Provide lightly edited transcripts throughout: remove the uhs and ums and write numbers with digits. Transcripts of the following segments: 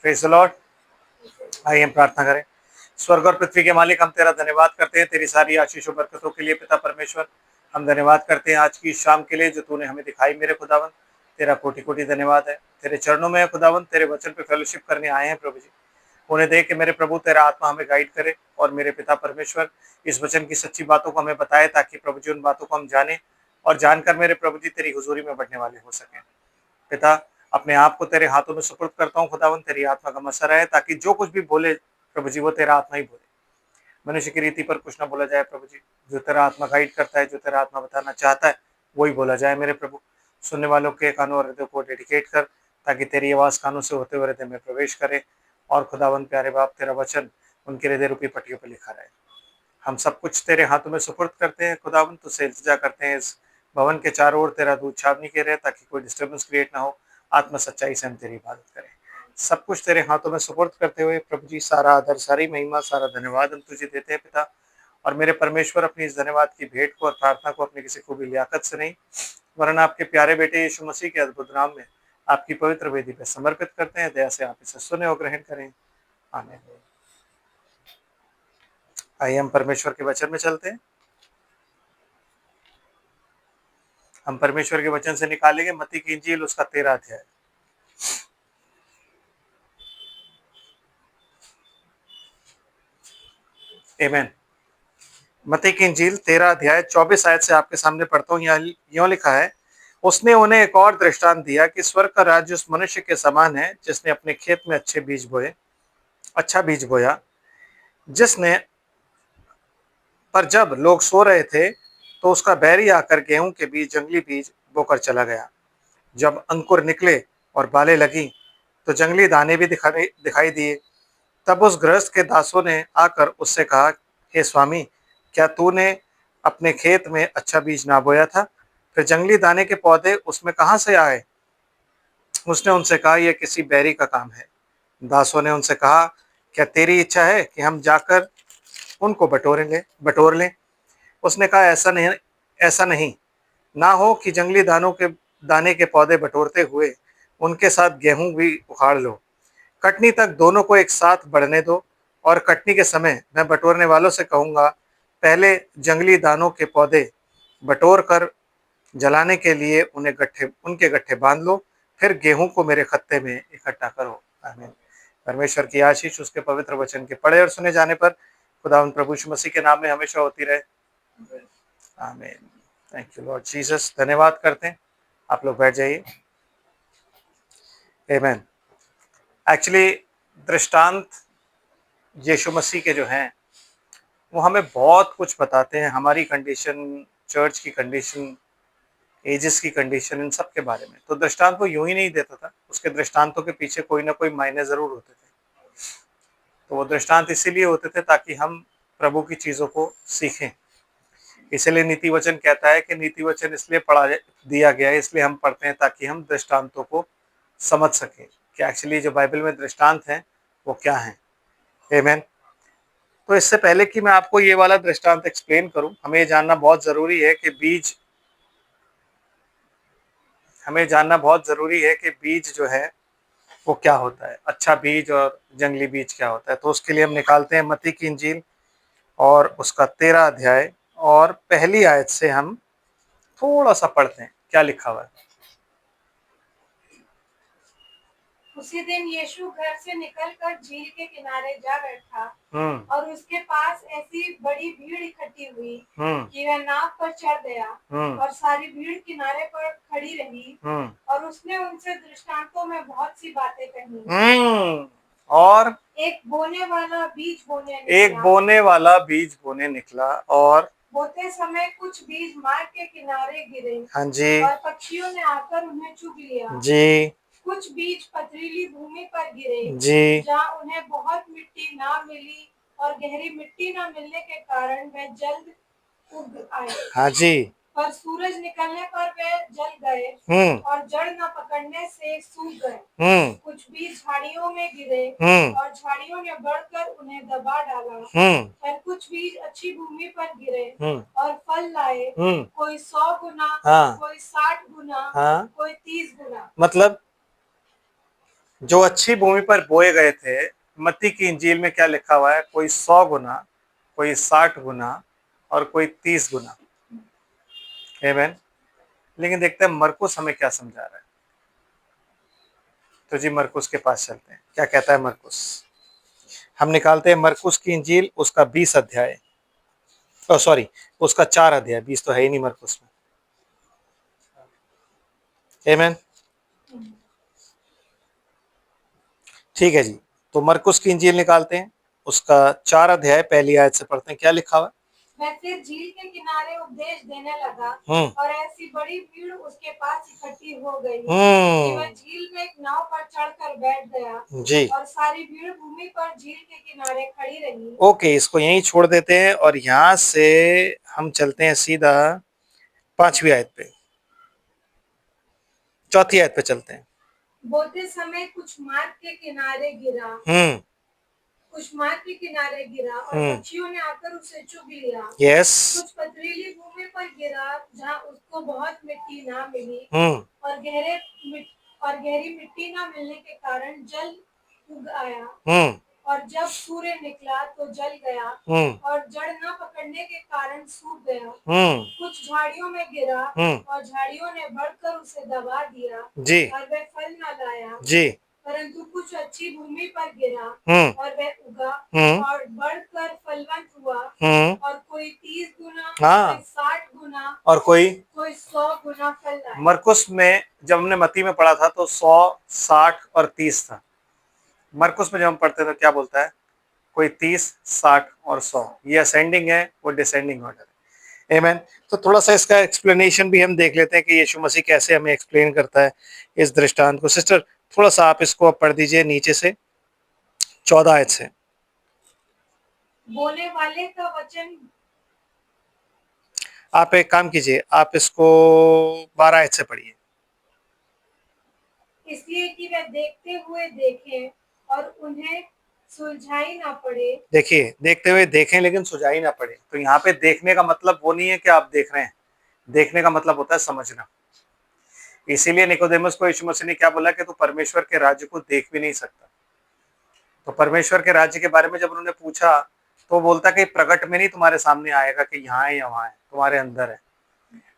Praise the Lord. आइए हम प्रार्थना करें। स्वर्ग और पृथ्वी के मालिक, हम तेरा धन्यवाद करते हैं तेरी सारी आशीषों बरकतों के लिए। पिता परमेश्वर, हम धन्यवाद करते हैं आज की शाम के लिए जो तूने हमें दिखाई मेरे खुदावन। तेरा कोटि कोटि धन्यवाद है। तेरे चरणों में है खुदावन, तेरे वचन पे फेलोशिप करने आए हैं प्रभु जी। उन्हें देख के मेरे प्रभु तेरा आत्मा हमें गाइड करे और मेरे पिता परमेश्वर इस वचन की सच्ची बातों को हमें बताए, ताकि प्रभु जी उन बातों को हम जाने और जानकर मेरे प्रभु जी तेरी हुजूरी में बढ़ने वाले हो सकें। पिता, अपने आप को तेरे हाथों में सुपुर्द करता हूँ खुदावन, तेरी आत्मा का मसर है, ताकि जो कुछ भी बोले प्रभु जी वो तेरा आत्मा ही बोले। मनुष्य की रीति पर कुछ ना बोला जाए प्रभु जी। जो तेरा आत्मा गाइड करता है, जो तेरा आत्मा बताना चाहता है, वही बोला जाए मेरे प्रभु। सुनने वालों के कानों और हृदय को डेडिकेट कर, ताकि तेरी आवाज़ कानों से होते हुए हृदय में प्रवेश करे और खुदावन प्यारे बाप तेरा वचन उनके हृदय रूपी पट्टियों पर लिखा रहे। हम सब कुछ तेरे हाथों में सुपुर्द करते हैं खुदावन, तुझसे इल्तिजा करते हैं इस भवन के चारों ओर तेरा दूध छावनी के रहे, ताकि कोई डिस्टर्बेंस क्रिएट ना हो। आत्मा सच्चाई से हम तेरी इबादत करें। सब कुछ तेरे हाथों में सुपुर्द करते हुए प्रभु जी, सारा आदर, सारी महिमा, सारा धन्यवाद हम तुझे देते हैं पिता। और मेरे परमेश्वर, अपनी इस धन्यवाद की भेंट को और प्रार्थना को अपने किसी खूबी लियाकत से नहीं, वरन आपके प्यारे बेटे यीशु मसीह के अद्भुत नाम में आपकी पवित्र वेदी पर समर्पित करते हैं। दया से आप इसे सुने और ग्रहण करें। आमीन। आइए हम परमेश्वर के वचन में चलते हैं। हम परमेश्वर के वचन से निकालेंगे मत्ती की इंजील, उसका 13 अध्याय। आमीन। मत्ती की इंजील 13 अध्याय 24 आयत से आपके सामने पढ़ता हूँ। यहाँ यूं लिखा है, उसने उन्हें एक और दृष्टांत दिया कि स्वर्ग का राज्य उस मनुष्य के समान है जिसने अपने खेत में अच्छा बीज बोया। जिसने पर जब लोग सो रहे थे तो उसका बैरी आकर गेहूं के बीज, जंगली बीज बोकर चला गया। जब अंकुर निकले और बालें लगी तो जंगली दाने भी दिखाई दिए। तब उस गृहस्थ के दासों ने आकर उससे कहा, हे स्वामी, क्या तूने अपने खेत में अच्छा बीज ना बोया था? फिर जंगली दाने के पौधे उसमें कहाँ से आए? उसने उनसे कहा, यह किसी बैरी का काम है। दासों ने उनसे कहा, क्या तेरी इच्छा है कि हम जाकर उनको बटोर लें? उसने कहा, ऐसा नहीं, ना हो कि जंगली दाने के पौधे बटोरते हुए उनके साथ गेहूं भी उखाड़ लो। कटनी तक दोनों को एक साथ बढ़ने दो, और कटनी के समय मैं बटोरने वालों से कहूँगा, पहले जंगली दानों के पौधे बटोर कर जलाने के लिए उनके गट्ठे बांध लो, फिर गेहूं को मेरे खत्ते में इकट्ठा करो। आमीन। परमेश्वर की आशीष उसके पवित्र वचन के पढ़े और सुने जाने पर खुदा उन प्रभु यीशु मसीह के नाम में हमेशा होती रहे। आमीन। Thank you Lord Jesus. धन्यवाद करते हैं। आप लोग बैठ जाइए। आमीन। एक्चुअली दृष्टांत यीशु मसीह के जो हैं वो हमें बहुत कुछ बताते हैं, हमारी कंडीशन, चर्च की कंडीशन, एजेस की कंडीशन, इन सब के बारे में। तो दृष्टांत वो यूं ही नहीं देता था, उसके दृष्टांतों के पीछे कोई ना कोई मायने जरूर होते थे। तो वो दृष्टांत इसीलिए होते थे ताकि हम प्रभु की चीज़ों को सीखें। इसलिए नीति वचन कहता है कि नीति वचन इसलिए दिया गया है, इसलिए हम पढ़ते हैं ताकि हम दृष्टांतों को समझ सकें कि एक्चुअली जो बाइबल में दृष्टांत हैं वो क्या हैं। आमीन। तो इससे पहले कि मैं आपको ये वाला दृष्टांत एक्सप्लेन करूं, हमें ये जानना बहुत ज़रूरी है कि बीज जो है वो क्या होता है, अच्छा बीज और जंगली बीज क्या होता है। तो उसके लिए हम निकालते हैं मत्ती की इंजील और उसका 13 अध्याय, और पहली आयत से हम थोड़ा सा पढ़ते हैं क्या लिखा हुआ है। उसी दिन यीशु घर से निकलकर झील के किनारे जा बैठा, और उसके पास ऐसी बड़ी भीड़ इकट्ठी हुई कि वह नाव पर चढ़ गया, और सारी भीड़ किनारे पर खड़ी रही, और उसने उनसे दृष्टांतों में बहुत सी बातें कही। और एक बोने वाला बीज बोने निकला, और बोते समय कुछ बीज मार्ग के किनारे गिरे। हाँ जी। और पक्षियों ने आकर उन्हें चुग लिया। जी। कुछ बीज पथरीली भूमि पर गिरे, जी। जहाँ उन्हें बहुत मिट्टी ना मिली, और गहरी मिट्टी न मिलने के कारण वे जल्द उग आए। हाँ जी। पर सूरज निकलने पर वे जल गए, और जड़ न पकड़ने से सूख गए। कुछ बीज झाड़ियों में गिरे, और झाड़ियों ने बढ़कर उन्हें दबा डाला। और कुछ बीज अच्छी भूमि पर गिरे, और फल लाए, कोई 100 गुना, कोई 60 गुना, कोई 30 गुना। मतलब जो अच्छी भूमि पर बोए गए थे, मत्ती की इंजील में क्या लिखा हुआ है? कोई 100 गुना, कोई 60 गुना और कोई 30 गुना। आमीन। लेकिन देखते हैं मरकुस हमें क्या समझा रहा है। तो जी मरकुस के पास चलते हैं, क्या कहता है मरकुस। हम निकालते हैं मरकुस की इंजील, उसका 20 अध्याय, सॉरी उसका 4 अध्याय, 20 तो है ही नहीं मरकुस में। आमीन। ठीक है जी, तो मरकुस की इंजील निकालते हैं, उसका 4 अध्याय पहली आयत से पढ़ते हैं, क्या लिखा हुआ है? वह फिर झील के किनारे उपदेश देने लगा और ऐसी बड़ी भीड़ उसके पास इकट्ठी हो गई कि वह झील में एक नाव पर चढ़कर बैठ गया जी। और सारी भीड़ भूमि पर झील के किनारे खड़ी रही। ओके, इसको यहीं छोड़ देते हैं और यहां से हम चलते हैं सीधा 5वीं आयत पे, 4थी आयत पे चलते हैं। बोते समय कुछ मार्ग के किनारे गिरा, कुछ मार्ग के किनारे गिरा और पक्षियों ने आकर उसे चुग लिया। कुछ पथरीली भूमि पर गिरा जहाँ उसको बहुत मिट्टी ना मिली और गहरी मिट्टी ना मिलने के कारण जल उग आया और जब सूर्य निकला तो जल गया और जड़ न पकड़ने के कारण सूख गया। कुछ झाड़ियों में गिरा और झाड़ियों ने बढ़कर उसे दबा दिया और वह फल न लाया। परंतु कुछ अच्छी भूमि पर गिरा और वह उगा और बढ़कर फलवंत हुआ और कोई 30 गुना, कोई 60 गुना और कोई 100 गुना फल लाया। मरकुस में जब हमने मत्ती में पढ़ा था तो 100, 60 और 30 था। मरकुस में जब हम पढ़ते तो क्या बोलता है? कोई 30, 60 और 100। ये असेंडिंग है, वो डिसेंडिंग ऑर्डर है। आमीन। तो थोड़ा सा इसका एक्सप्लेनेशन भी हम देख लेते हैं कि यीशु मसीह कैसे हमें एक्सप्लेन करता है इस दृष्टांत को। सिस्टर थोड़ा सा आप इसको पढ़ दीजिए नीचे से 14 आयत से। बोले वाले का वचन, आप एक काम कीजिए, आप इसको 12 आयत से पढ़िए। इसलिए कि वे देखते हुए देखें और उन्हें सुलझाई ना पड़े। देखिए, देखते हुए देखें लेकिन सुझाई ना पड़े। तो यहाँ पे देखने का मतलब वो नहीं है कि आप देख रहे हैं, देखने का मतलब होता है समझना। इसीलिए निकोदेमस को यीशु मसीह ने क्या बोला कि तू परमेश्वर के राज्य को देख भी नहीं सकता। तो परमेश्वर के राज्य के बारे में जब उन्होंने पूछा तो बोलता कि प्रकट में नहीं तुम्हारे सामने आएगा कि यहाँ है या वहां है, तुम्हारे अंदर है।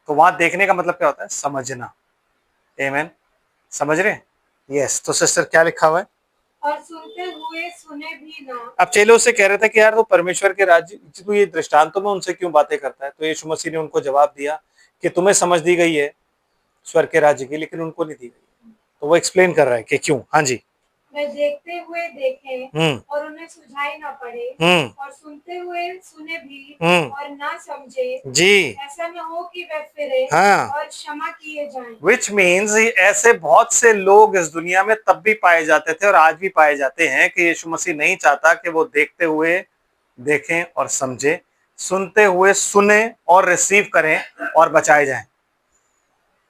तो वहां देखने का मतलब क्या होता है? समझना। आमीन। समझ रहे? यस। तो सिस्टर क्या लिखा हुआ है? और सुनते हुए सुने भी ना। अब चेले उससे कह रहे थे कि यार तो परमेश्वर के राज्य, तू ये दृष्टांतों में उनसे क्यों बातें करता है? तो यीशु मसीह ने उनको जवाब दिया कि तुम्हें समझ दी गई है स्वर्ग के राज्य की, लेकिन उनको नहीं दी गई। तो वो एक्सप्लेन कर रहा है कि क्यों। हाँ जी। वे देखते हुए देखें और उन्हें सुझाई ना पड़े और सुनते हुए सुने भी और ना समझे जी। ऐसा न हो कि वे फिरे और क्षमा किए जाएं। Which means ऐसे बहुत से लोग इस दुनिया में तब भी पाए जाते थे और आज भी पाए जाते हैं कि यीशु मसीह नहीं चाहता कि वो देखते हुए देखें और समझे, सुनते हुए सुने और रिसीव करें और बचाए जाएं,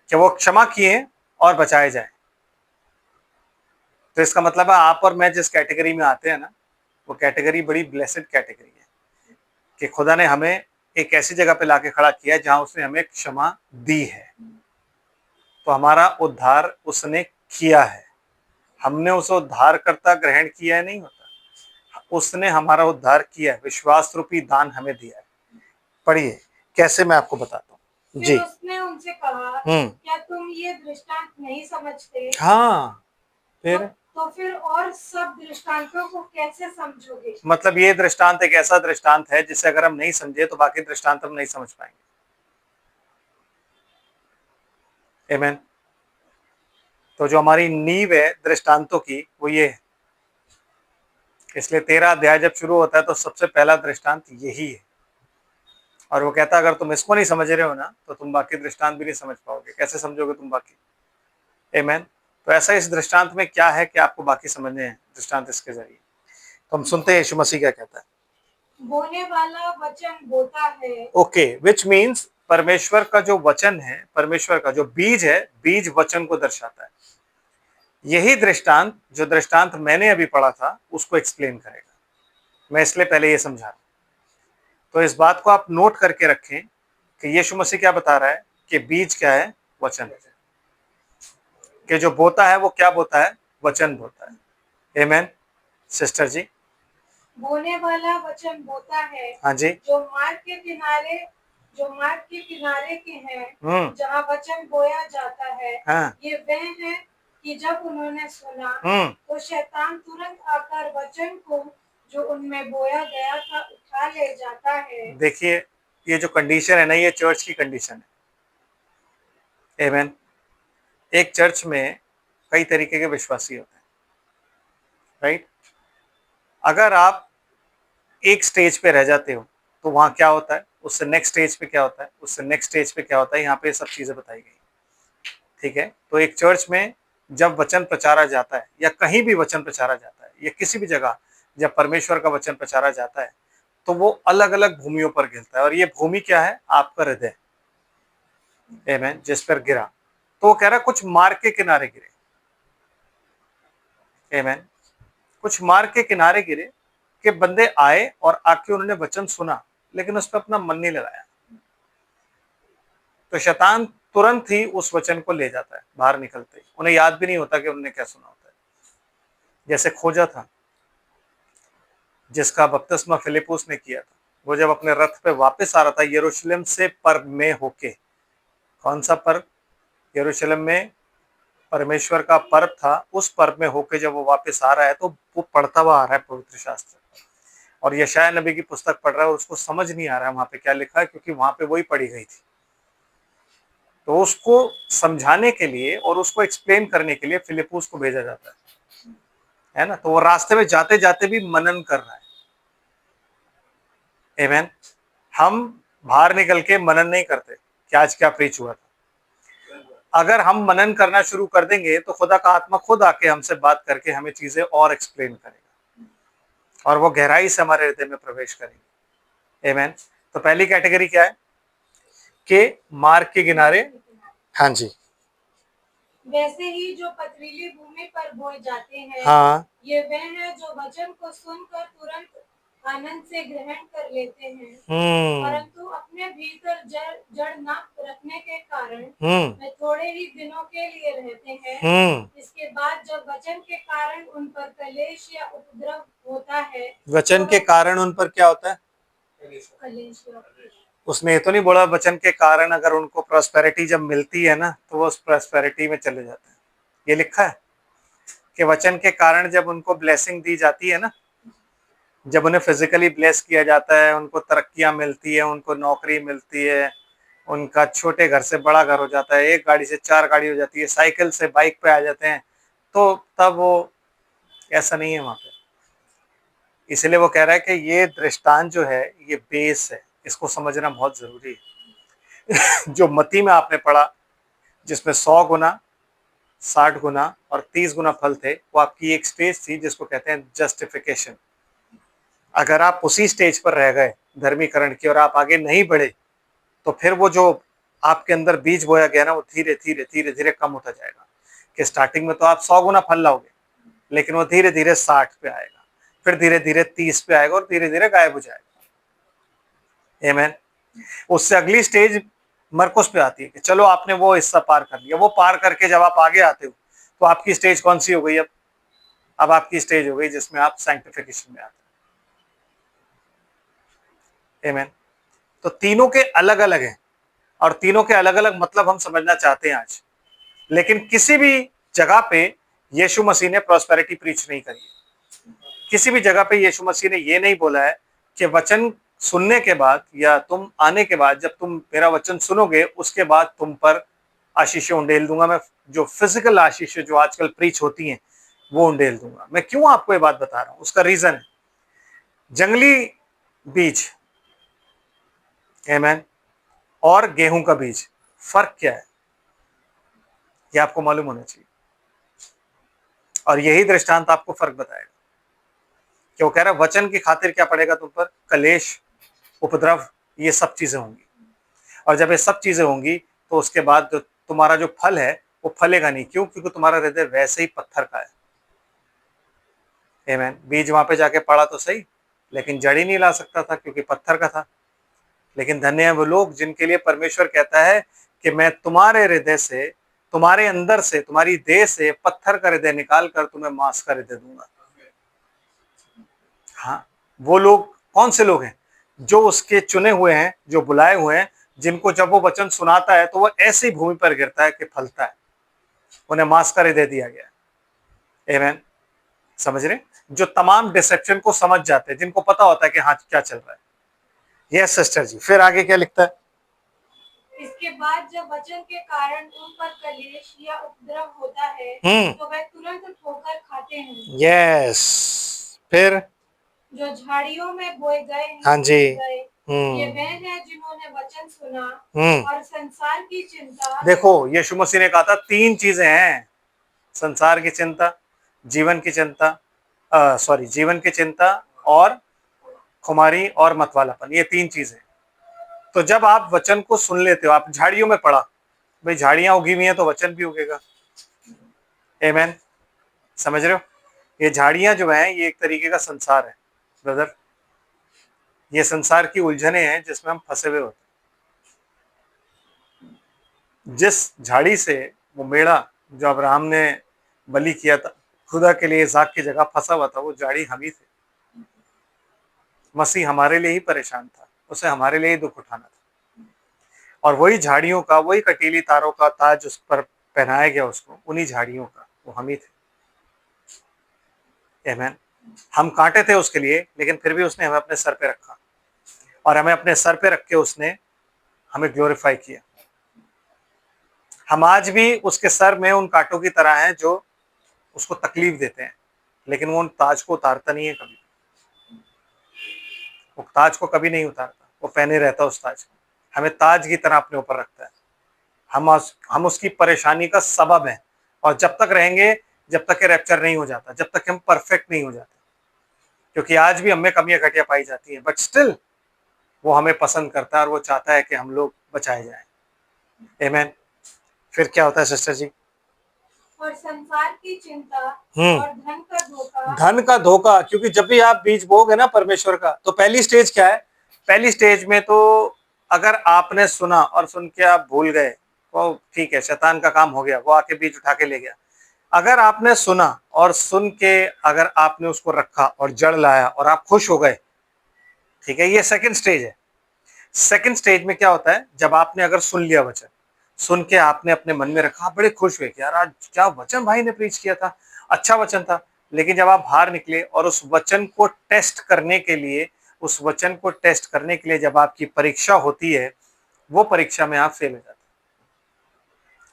कि वो क्षमा किए और बचाए जाएं। तो इसका मतलब है आप और मैं जिस कैटेगरी में आते हैं ना, वो कैटेगरी बड़ी ब्लेसेड कैटेगरी है कि खुदा ने हमें एक ऐसी जगह पे लाके खड़ा किया जहां उसने हमें क्षमा दी है। तो हमारा उद्धार उसने किया है, हमने उसे उद्धारकर्ता ग्रहण किया है नहीं होता, उसने हमारा उद्धार किया है, विश्वास रूपी दान हमें दिया है। पढ़िए कैसे, मैं आपको बताता हूँ जी। उसने उनसे कहा, क्या तुम ये दृष्टांत नहीं समझते? हाँ, फिर तो फिर और सब दृष्टांतों को कैसे समझोगे? मतलब ये दृष्टांत एक ऐसा दृष्टांत है जिसे अगर हम नहीं समझे तो बाकी दृष्टांत हम नहीं समझ पाएंगे। आमीन। तो जो हमारी नींव है दृष्टांतों की वो ये है। इसलिए 13 अध्याय जब शुरू होता है तो सबसे पहला दृष्टांत यही है। और वो कहता है अगर तुम इसको नहीं समझ रहे हो ना तो तुम बाकी दृष्टांत भी नहीं समझ पाओगे। कैसे समझोगे तुम बाकी? आमीन। तो ऐसा इस दृष्टांत में क्या है कि आपको बाकी समझने हैं दृष्टांत इसके जरिए। तो हम सुनते हैं यीशु मसीह क्या कहता है। बोने वाला वचन बोता है। ओके, विच मीन्स परमेश्वर का जो वचन है, परमेश्वर का जो बीज है, बीज वचन को दर्शाता है। यही दृष्टांत जो दृष्टांत मैंने अभी पढ़ा था उसको एक्सप्लेन करेगा। मैं इसलिए पहले ये समझा। तो इस बात को आप नोट करके रखें कि यीशु मसीह क्या बता रहा है कि बीज क्या है? वचन। कि जो बोता है वो क्या बोता है? वचन बोता है। आमेन। सिस्टर जी। बोने वाला वचन बोता है। हाँ जी। जो मार्ग के किनारे के हैं, जहाँ वचन बोया जाता है। हाँ। ये वह है कि जब उन्होंने सुना तो शैतान तुरंत आकर वचन को जो उनमें बोया गया था उठा ले जाता है। देखिए, ये जो कंडीशन है ना, ये चर्च की कंडीशन है। आमेन। एक चर्च में कई तरीके के विश्वासी होते हैं, राइट। अगर आप एक स्टेज पे रह जाते हो तो वहां क्या होता है, उससे नेक्स्ट स्टेज पे क्या होता है, उससे नेक्स्ट स्टेज पे क्या होता है, यहाँ पे सब चीजें बताई गई। ठीक है। तो एक चर्च में जब वचन प्रचारा जाता है, या कहीं भी वचन प्रचारा जाता है, या किसी भी जगह जब परमेश्वर का वचन प्रचारा जाता है, तो वो अलग अलग भूमियों पर गिरता है। और ये भूमि क्या है? आपका हृदय। आमेन। जिस पर गिरा, तो वो कह रहा कुछ मार्ग के किनारे गिरे। आमेन। कुछ मार्ग के किनारे गिरे कि बंदे आए और आके उन्होंने वचन सुना, लेकिन उस पर अपना मन नहीं लगाया। तो शैतान तुरंत ही उस वचन को ले जाता है बाहर निकलते ही। उन्हें याद भी नहीं होता कि उन्होंने क्या सुना होता है। जैसे खोजा था, जिसका बपतिस्मा फिलिपुस ने किया था, वो जब अपने रथ पे वापस आ रहा था यरूशलेम से पर्व में होके। कौन सा पर्व? यरूशलेम में परमेश्वर का पर्व था। उस पर्व में होके जब वो वापस आ रहा है, तो वो पढ़ता हुआ आ रहा है पवित्र शास्त्र, और यशायाह नबी की पुस्तक पढ़ रहा है, और उसको समझ नहीं आ रहा है वहां पे क्या लिखा है, क्योंकि वहां पे वही पढ़ी गई थी। तो उसको समझाने के लिए और उसको एक्सप्लेन करने के लिए फिलिपुस को भेजा जाता है ना। तो वो रास्ते में जाते जाते भी मनन कर रहा है। आमेन। हम बाहर निकल के मनन नहीं करते कि आज क्या प्रीच हुआ था। अगर हम मनन करना शुरू कर देंगे तो खुदा का आत्मा खुद आके हमसे बात करके हमें चीजें और एक्सप्लेन करेगा, और वो गहराई से हमारे हृदय में प्रवेश करेंगे। आमेन। तो पहली कैटेगरी क्या है? कि मार्ग के किनारे। हाँ जी। वैसे ही जो पथरीली भूमि पर बोए जाते हैं, हाँ। ये वह है जो वचन को सुनकर तुरंत आनंद से ग्रहण कर लेते हैं, परंतु अपने भीतर जड़ न रखने के कारण वे थोड़े ही दिनों के लिए रहते हैं। इसके बाद जब वचन के कारण उन पर कलेश या उपद्रव होता है। वचन के कारण उन पर क्या होता है? कलेश। उसने ये तो नहीं बोला वचन के कारण अगर उनको प्रॉस्पेरिटी जब मिलती है ना, तो वो उस प्रॉस्पेरिटी में चले जाते हैं। ये लिखा है कि वचन के कारण जब उनको ब्लेसिंग दी जाती है ना, जब उन्हें फिजिकली ब्लेस किया जाता है, उनको तरक्कियां मिलती है, उनको नौकरी मिलती है, उनका छोटे घर से बड़ा घर हो जाता है, एक गाड़ी से 4 गाड़ी हो जाती है, साइकिल से बाइक पे आ जाते हैं, तो तब वो ऐसा नहीं है वहां पे। इसलिए वो कह रहा है कि ये दृष्टांत जो है, ये बेस है, इसको समझना बहुत जरूरी है। जो मत्ती में आपने पढ़ा, जिसमें 100 गुना, 60 गुना और 30 गुना फल थे, वो आपकी एक स्टेज थी जिसको कहते हैं जस्टिफिकेशन। अगर आप उसी स्टेज पर रह गए धर्मीकरण की, और आप आगे नहीं बढ़े, तो फिर वो जो आपके अंदर बीज बोया गया ना, वो धीरे धीरे धीरे धीरे कम होता जाएगा। कि स्टार्टिंग में तो आप 100 गुना फल लाओगे, लेकिन वो धीरे धीरे 60 पे आएगा, फिर धीरे धीरे 30 पे आएगा, और धीरे धीरे गायब हो जाएगा। आमेन। उससे अगली स्टेज मरकुस पे आती है कि चलो आपने वो हिस्सा पार कर लिया। वो पार करके जब आप आगे आते हो, तो आपकी स्टेज कौन सी हो गई? अब आपकी स्टेज हो गई जिसमें आप सैंक्टिफिकेशन में आते हैं। आमेन। तो तीनों के अलग अलग हैं, और तीनों के अलग अलग मतलब हम समझना चाहते हैं आज। लेकिन किसी भी जगह पे यीशु मसीह ने प्रॉस्पेरिटी प्रीच नहीं करी है। किसी भी जगह पे यीशु मसीह ने ये नहीं बोला है कि वचन सुनने के बाद, या तुम आने के बाद, जब तुम मेरा वचन सुनोगे, उसके बाद तुम पर आशीषें उंडेल दूंगा। मैं जो फिजिकल आशीषें जो आजकल प्रीच होती हैं, वो उंडेल दूंगा। मैं क्यों आपको ये बात बता रहा हूं? उसका रीजन है जंगली बीज, आमेन, और गेहूं का बीज, फर्क क्या है, ये आपको मालूम होना चाहिए। और यही दृष्टांत आपको फर्क बताएगा। क्यों कह रहा है? वचन की खातिर क्या पड़ेगा तुम पर? कलेश, उपद्रव, ये सब चीजें होंगी। और जब ये सब चीजें होंगी, तो उसके बाद जो तुम्हारा जो फल है, वो फलेगा नहीं। क्यों? क्योंकि तुम्हारा हृदय वैसे ही पत्थर का है। आमेन। बीज वहां पे जाके पड़ा तो सही, लेकिन जड़ ही नहीं ला सकता था, क्योंकि पत्थर का था। लेकिन धन्य है वो लोग जिनके लिए परमेश्वर कहता है कि मैं तुम्हारे हृदय से तुम्हारे अंदर से, तुम्हारी देह से पत्थर का हृदय निकाल कर तुम्हें मांस का हृदय दूंगा। हाँ, वो लोग कौन से लोग हैं? जो उसके चुने हुए हैं, जो बुलाए हुए हैं, जिनको जब वो वचन सुनाता है तो वो ऐसी भूमि पर गिरता है कि फलता है। उन्हें मांस का हृदय दिया गया है। आमीन। समझ रहे? जो तमाम डिसेप्शन को समझ जाते हैं, जिनको पता होता है कि हाँ क्या चल रहा है। यस सिस्टर जी, फिर आगे क्या लिखता है? इसके बाद जब वचन के कारण उन पर कलेश या उपद्रव होता है तो वे तुरंत ठोकर खाते हैं। यस, फिर जो झाड़ियों में बोए गए हैं, हाँ जी, ये वे हैं जिन्होंने वचन सुना और संसार की चिंता। देखो, यीशु मसीह ने कहा था 3 चीजें हैं, संसार की चिंता, जीवन की चिंता, जीवन की चिंता और खुमारी और मतवालापन, ये 3 चीजें। तो जब आप वचन को सुन लेते हो, आप झाड़ियों में पड़ा, भाई झाड़ियां उगी हुई हैं तो वचन भी उगेगा। आमीन। समझ रहे हो? ये झाड़ियां जो हैं, ये एक तरीके का संसार है ब्रदर। ये संसार की उलझने हैं जिसमें हम फंसे हुए होते हैं। जिस झाड़ी से वो मेढ़ा जो अब्राहम ने बलि किया था खुदा के लिए इसाक की जगह, फंसा हुआ था, वो झाड़ी हम ही थे। मसीह हमारे लिए ही परेशान था, उसे हमारे लिए ही दुख उठाना था, और वही झाड़ियों का, वही कटीली तारों का ताज उस पर पहनाया गया उसको, उन्हीं झाड़ियों का, वो हम ही थे। आमीन। हम कांटे थे उसके लिए, लेकिन फिर भी उसने हमें अपने सर पे रखा, और हमें अपने सर पे रख के उसने हमें ग्लोरीफाई किया। हम आज भी उसके सर में उन कांटों की तरह हैं जो उसको तकलीफ देते हैं, लेकिन वो उन ताज को उतारता नहीं है कभी। वो ताज को कभी नहीं उतारता, वो पहने रहता उस ताज को, हमें ताज की तरह अपने ऊपर रखता है। हम उसकी परेशानी का सबब हैं, और जब तक रहेंगे, जब तक कि रैप्चर नहीं हो जाता, जब तक हम परफेक्ट नहीं हो जाते, क्योंकि आज भी हमें कमियां घटिया पाई जाती हैं, बट स्टिल वो हमें पसंद करता है और वो चाहता है कि हम लोग बचाए जाएं। आमीन। फिर क्या होता है सिस्टर जी? और संसार की चिंता और धन का धोखा। धन का धोखा, क्योंकि जब भी आप बीज बोगे ना परमेश्वर का, तो पहली स्टेज क्या है? पहली स्टेज में तो अगर आपने सुना और सुन के आप भूल गए, तो ठीक है, शैतान का काम हो गया, वो आके बीज उठा के ले गया। अगर आपने सुना और सुन के अगर आपने उसको रखा और जड़ लाया और आप खुश हो गए, ठीक है, ये सेकंड स्टेज है। सेकंड स्टेज में क्या होता है? जब आपने अगर सुन लिया वचन, सुन के आपने अपने मन में रखा, बड़े खुश हुए कि यार आज क्या वचन भाई ने प्रीच किया था, अच्छा वचन था। लेकिन जब आप बाहर निकले और उस वचन को टेस्ट करने के लिए, जब आपकी परीक्षा होती है, वो परीक्षा में आप फेल हो जाते हैं,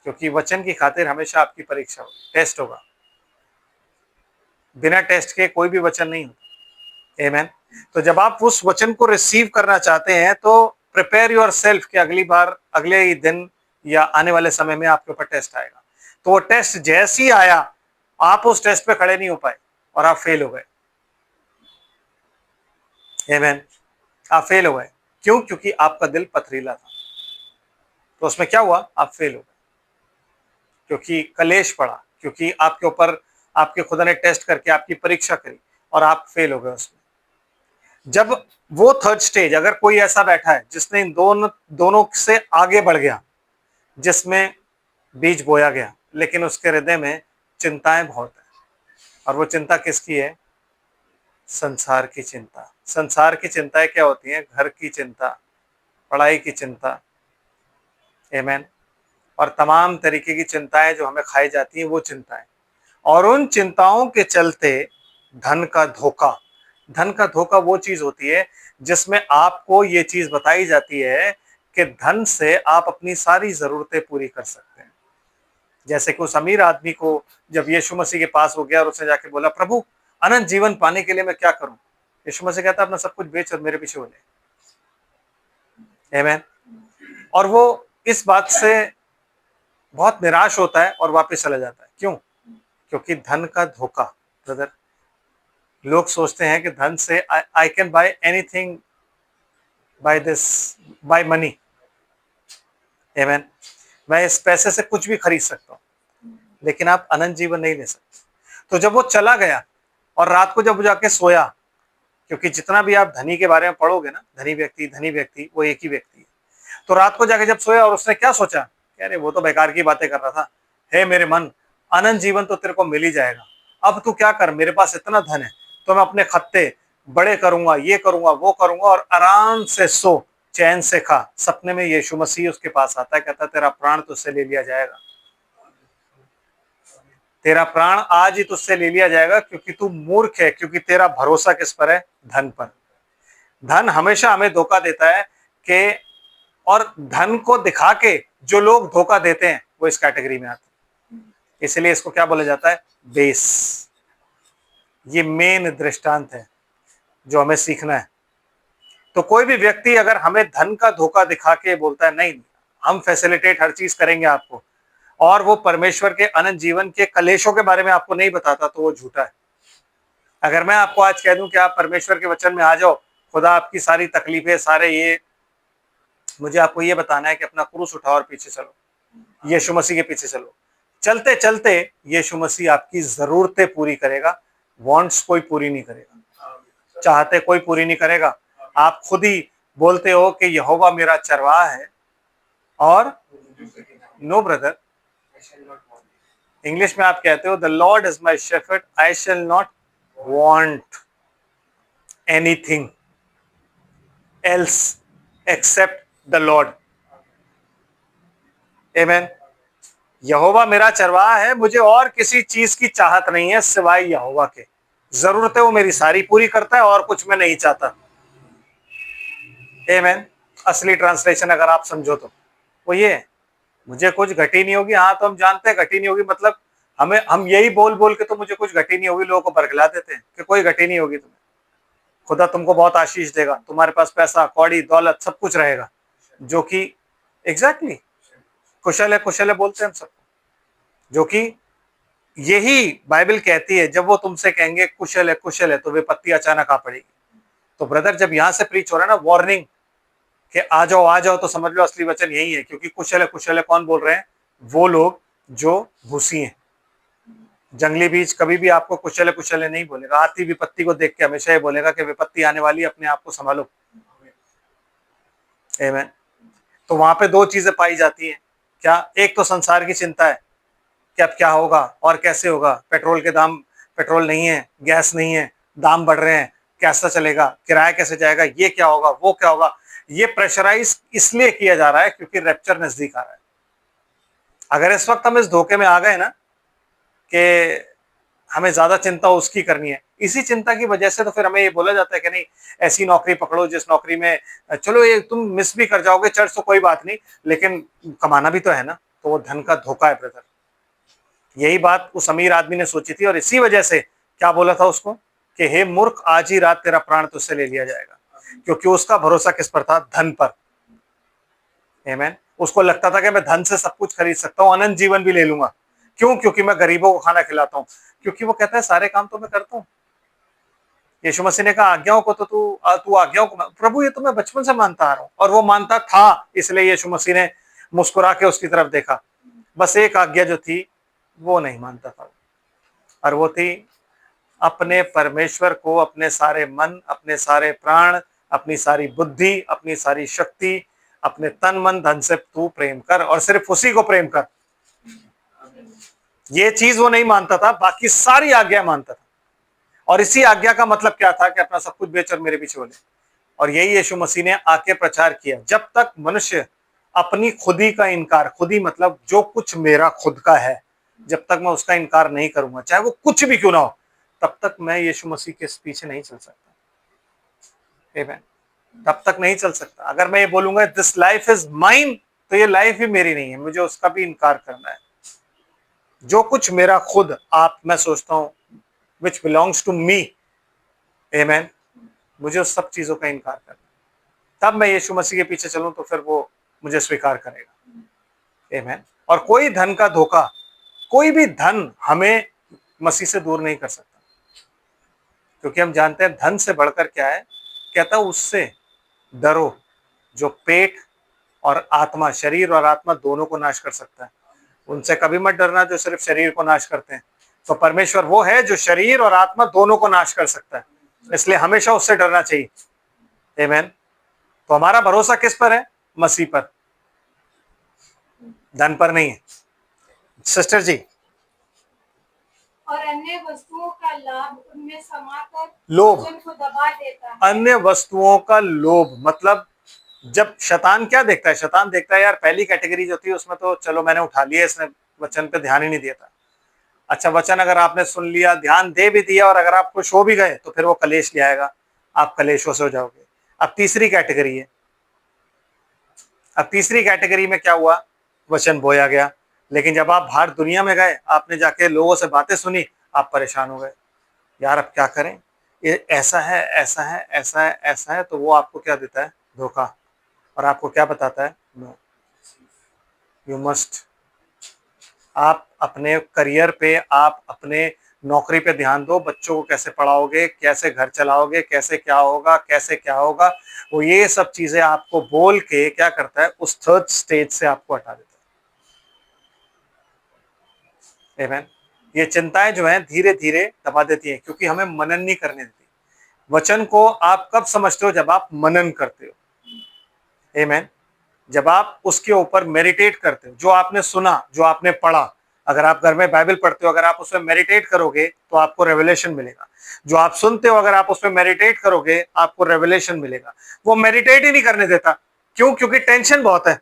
क्योंकि वचन की खातिर हमेशा आपकी परीक्षा होगी, टेस्ट होगा। बिना टेस्ट के कोई भी वचन नहीं होता। आमीन। तो जब आप उस वचन को रिसीव करना चाहते हैं, तो प्रिपेयर योर सेल्फ कि अगली बार, अगले ही दिन या आने वाले समय में आपके ऊपर टेस्ट आएगा। तो वो टेस्ट जैसे ही आया, आप उस टेस्ट पे खड़े नहीं हो पाए और आप फेल हो गए। आमीन। आप फेल हो गए। क्यों? क्योंकि आपका दिल पथरीला था। तो उसमें क्या हुआ? आप फेल हो गए, क्योंकि कलेश पड़ा, क्योंकि आपके ऊपर आपके खुदा ने टेस्ट करके आपकी परीक्षा करी और आप फेल हो गए उसमें। जब वो थर्ड स्टेज, अगर कोई ऐसा बैठा है जिसने इन दोनों से आगे बढ़ गया, जिसमें बीज बोया गया, लेकिन उसके हृदय में चिंताएं बहुत है, और वो चिंता किसकी है? संसार की चिंता। संसार की चिंताएं क्या होती हैं? घर की चिंता, पढ़ाई की चिंता, आमीन, और तमाम तरीके की चिंताएं जो हमें खाई जाती हैं, वो चिंताएं। और उन चिंताओं के चलते धन का धोखा। धन का धोखा वो चीज होती है जिसमें आपको ये चीज बताई जाती है कि धन से आप अपनी सारी जरूरतें पूरी कर सकते हैं। जैसे कि उस अमीर आदमी को जब यीशु मसीह के पास हो गया और उसने जाके बोला, प्रभु अनंत जीवन पाने के लिए मैं क्या करूं? यीशु मसीह कहता, अपना सब कुछ बेच और मेरे पीछे हो ले। आमीन। और वो इस बात से बहुत निराश होता है और वापस चला जाता है। क्यों? क्योंकि धन का धोखा। ब्रदर, लोग सोचते हैं कि धन से I can buy anything bye money. आमीन। मैं इस पैसे से कुछ भी खरीद सकता हूं, लेकिन आप अनंत जीवन नहीं ले सकते। तो जब वो चला गया और रात को जब जाके सोया, क्योंकि जितना भी आप धनी के बारे में पढ़ोगे ना, धनी व्यक्ति वो एक ही व्यक्ति है। तो रात को जाके जब सोया और उसने क्या सोचा, अरे वो तो बेकार की बातें कर रहा था, हे मेरे मन, अनंत जीवन तो तेरे को मिल ही जाएगा। अब तू क्या कर, मेरे पास इतना धन है तो मैं अपने खत्ते बड़े करूंगा, ये करूंगा, वो करूंगा, और आराम से सो, चैन से खा। सपने में यीशु मसीह उसके पास आता है, कहता है तेरा प्राण तुझसे ले लिया जाएगा, तेरा प्राण आज ही तुझसे ले लिया जाएगा, क्योंकि तू मूर्ख है, क्योंकि तेरा भरोसा किस पर है? धन पर। धन हमेशा हमें धोखा देता है कि, और धन को दिखा के जो लोग धोखा देते हैं वो इस कैटेगरी में आते हैं। इसलिए इसको क्या बोला जाता है? बेस। ये मेन दृष्टांत है जो हमें सीखना है। तो कोई भी व्यक्ति अगर हमें धन का धोखा दिखा के बोलता है नहीं, हम फैसिलिटेट हर चीज करेंगे आपको, और वो परमेश्वर के अनंत जीवन के कलेशों के बारे में आपको नहीं बताता, तो वो झूठा है। अगर मैं आपको आज कह दूं कि आप परमेश्वर के वचन में आ जाओ, खुदा आपकी सारी तकलीफें, सारे ये, मुझे आपको ये बताना है कि अपना क्रूस उठाओ और पीछे चलो, यीशु मसीह के पीछे चलो। चलते चलते यीशु मसीह आपकी जरूरतें पूरी करेगा, वांट्स कोई पूरी नहीं करेगा, चाहते कोई पूरी नहीं करेगा। आप खुद ही बोलते हो कि यहोवा मेरा चरवाहा है, और नो ब्रदर, इंग्लिश में आप कहते हो the Lord is my shepherd, I shall not want anything else except the Lord. आमीन। यहोवा मेरा चरवाहा है, मुझे और किसी चीज की चाहत नहीं है सिवाय यहोवा के। जरूरतें वो मेरी सारी पूरी करता है, और कुछ मैं नहीं चाहता। आमीन। असली ट्रांसलेशन अगर आप समझो तो वो ये है, मुझे कुछ घटी नहीं होगी। हाँ, तो हम जानते हैं घटी नहीं होगी, मतलब हम यही बोल बोल के तो मुझे कुछ घटी नहीं होगी लोगों को बरगला देते हैं कि कोई घटी नहीं होगी तुम्हें, खुदा तुमको बहुत आशीष देगा, तुम्हारे पास पैसा कौड़ी दौलत सब कुछ रहेगा, जो कि एग्जैक्टली कुशल है बोलते हैं हम सबको, जो कि यही बाइबल कहती है। जब वो तुमसे कहेंगे कुशल है तो विपत्ति अचानक आ पड़ेगी। तो ब्रदर, जब यहां से प्रीच हो रहा है ना वार्निंग कि आ जाओ, तो समझ लो असली वचन यही है, क्योंकि कुशल है कौन बोल रहे हैं? वो लोग जो भूसी हैं। जंगली बीज कभी भी आपको कुशल है नहीं बोलेगा, आती विपत्ति को देख के हमेशा ये बोलेगा कि विपत्ति आने वाली, अपने आप को संभालो। आमीन। तो वहां पे दो चीजें पाई जाती हैं। क्या? एक तो संसार की चिंता है कि अब क्या होगा और कैसे होगा, पेट्रोल के दाम, पेट्रोल नहीं है, गैस नहीं है, दाम बढ़ रहे हैं, कैसा चलेगा, किराया कैसे जाएगा, ये क्या होगा, वो क्या होगा। ये प्रेशराइज इसलिए किया जा रहा है क्योंकि रैप्चर नजदीक आ रहा है। अगर इस वक्त हम इस धोखे में आ गए ना कि हमें ज्यादा चिंता उसकी करनी है, इसी चिंता की वजह से तो फिर हमें ये बोला जाता है कि नहीं, ऐसी नौकरी पकड़ो जिस नौकरी में चलो ये तुम मिस भी कर जाओगे चर्च तो कोई बात नहीं, लेकिन कमाना भी तो है ना। तो वो धन का धोखा है ब्रदर। यही बात उस अमीर आदमी ने सोची थी, और इसी वजह से क्या बोला था उसको कि हे मूर्ख, आज ही रात तेरा प्राण तुझसे ले लिया जाएगा, क्योंकि उसका भरोसा किस पर था? धन पर। आमीन। उसको लगता था कि मैं धन से सब कुछ खरीद सकता हूँ, अनंत जीवन भी ले लूंगा। क्यों? क्योंकि मैं गरीबों को खाना खिलाता हूँ, क्योंकि वो कहता है सारे काम तो मैं करता हूँ। यीशु मसीह ने कहा आज्ञाओं को तो तू आज्ञाओं को, प्रभु ये तो मैं बचपन से मानता आ रहा हूँ। और वो मानता था, इसलिए यीशु मसीह ने मुस्कुरा के उसकी तरफ देखा। बस एक आज्ञा जो थी वो नहीं मानता था, और वो थी अपने परमेश्वर को अपने सारे मन, अपने सारे प्राण, अपनी सारी बुद्धि, अपनी सारी शक्ति, अपने तन मन धन से तू प्रेम कर, और सिर्फ उसी को प्रेम कर। ये चीज वो नहीं मानता था, बाकी सारी आज्ञा मानता था। और इसी आज्ञा का मतलब क्या था कि अपना सब कुछ बेच और मेरे पीछे बोले। और यही यीशु मसीह ने आके प्रचार किया। जब तक मनुष्य अपनी खुदी का इनकार, खुदी मतलब जो कुछ मेरा खुद का है, जब तक मैं उसका इनकार नहीं करूंगा, चाहे वो कुछ भी क्यों ना हो, तब तक मैं यीशु मसीह के पीछे नहीं चल सकता। आमीन। तब तक नहीं चल सकता। अगर मैं ये बोलूंगा दिस लाइफ इज माइन, तो ये लाइफ भी मेरी नहीं है, मुझे उसका भी इनकार करना है। जो कुछ मेरा खुद आप मैं सोचता हूं which belongs to me, amen, मुझे उस सब चीजों का इनकार करना, तब मैं यीशु मसीह के पीछे चलूं तो फिर वो मुझे स्वीकार करेगा। आमीन। और कोई धन का धोखा, कोई भी धन हमें मसीह से दूर नहीं कर सकता, क्योंकि हम जानते हैं धन से बढ़कर क्या है। कहता उससे डरो जो पेट और आत्मा, शरीर और आत्मा दोनों को नाश कर सकता है। उनसे कभी मत डरना जो सिर्फ शरीर को नाश करते हैं। तो परमेश्वर वो है जो शरीर और आत्मा दोनों को नाश कर सकता है, इसलिए हमेशा उससे डरना चाहिए। आमीन। तो हमारा भरोसा किस पर है? मसीह पर, धन पर नहीं है। सिस्टर जी, और अन्य वस्तुओं का लाभ उनमें समाकर लोभ, वचन को दबा देता है। अन्य वस्तुओं का लोभ मतलब जब शैतान क्या देखता है, शैतान देखता है यार पहली कैटेगरी जो थी उसमें तो चलो मैंने उठा लिया, इसने वचन पे ध्यान ही नहीं दिया था। अच्छा, वचन अगर आपने सुन लिया, ध्यान दे भी दिया और अगर आप खुश हो भी गए तो फिर वो कलेश ले आएगा, आप कलेशों से हो जाओगे। अब तीसरी कैटेगरी है, अब तीसरी कैटेगरी में क्या हुआ, वचन बोया गया, लेकिन जब आप बाहर दुनिया में गए, आपने जाके लोगों से बातें सुनी, आप परेशान हो गए, यार अब क्या करें, ये ऐसा है ऐसा है ऐसा है ऐसा है, तो वो आपको क्या देता है, धोखा, और आपको क्या बताता है, नो यू मस्ट, आप अपने करियर पे, आप अपने नौकरी पे ध्यान दो, बच्चों को कैसे पढ़ाओगे, कैसे घर चलाओगे, कैसे क्या होगा, कैसे क्या होगा, वो ये सब चीजें आपको बोल के क्या करता है, उस थर्ड स्टेज से आपको हटा देता है। आमीन। ये चिंताएं जो हैं धीरे धीरे दबा देती हैं, क्योंकि हमें मनन नहीं करने देती। वचन को आप कब समझते हो, जब आप मनन करते हो। आमीन। जब आप उसके ऊपर मेडिटेट करते हो, जो आपने सुना, जो आपने पढ़ा, अगर आप घर में बाइबल पढ़ते हो, अगर आप उसमें मेडिटेट करोगे तो आपको रेवलेशन मिलेगा। जो आप सुनते हो, अगर आप उसमें मेडिटेट करोगे आपको रेवलेशन मिलेगा। वो मेडिटेट ही नहीं करने देता, क्यों? क्योंकि टेंशन बहुत है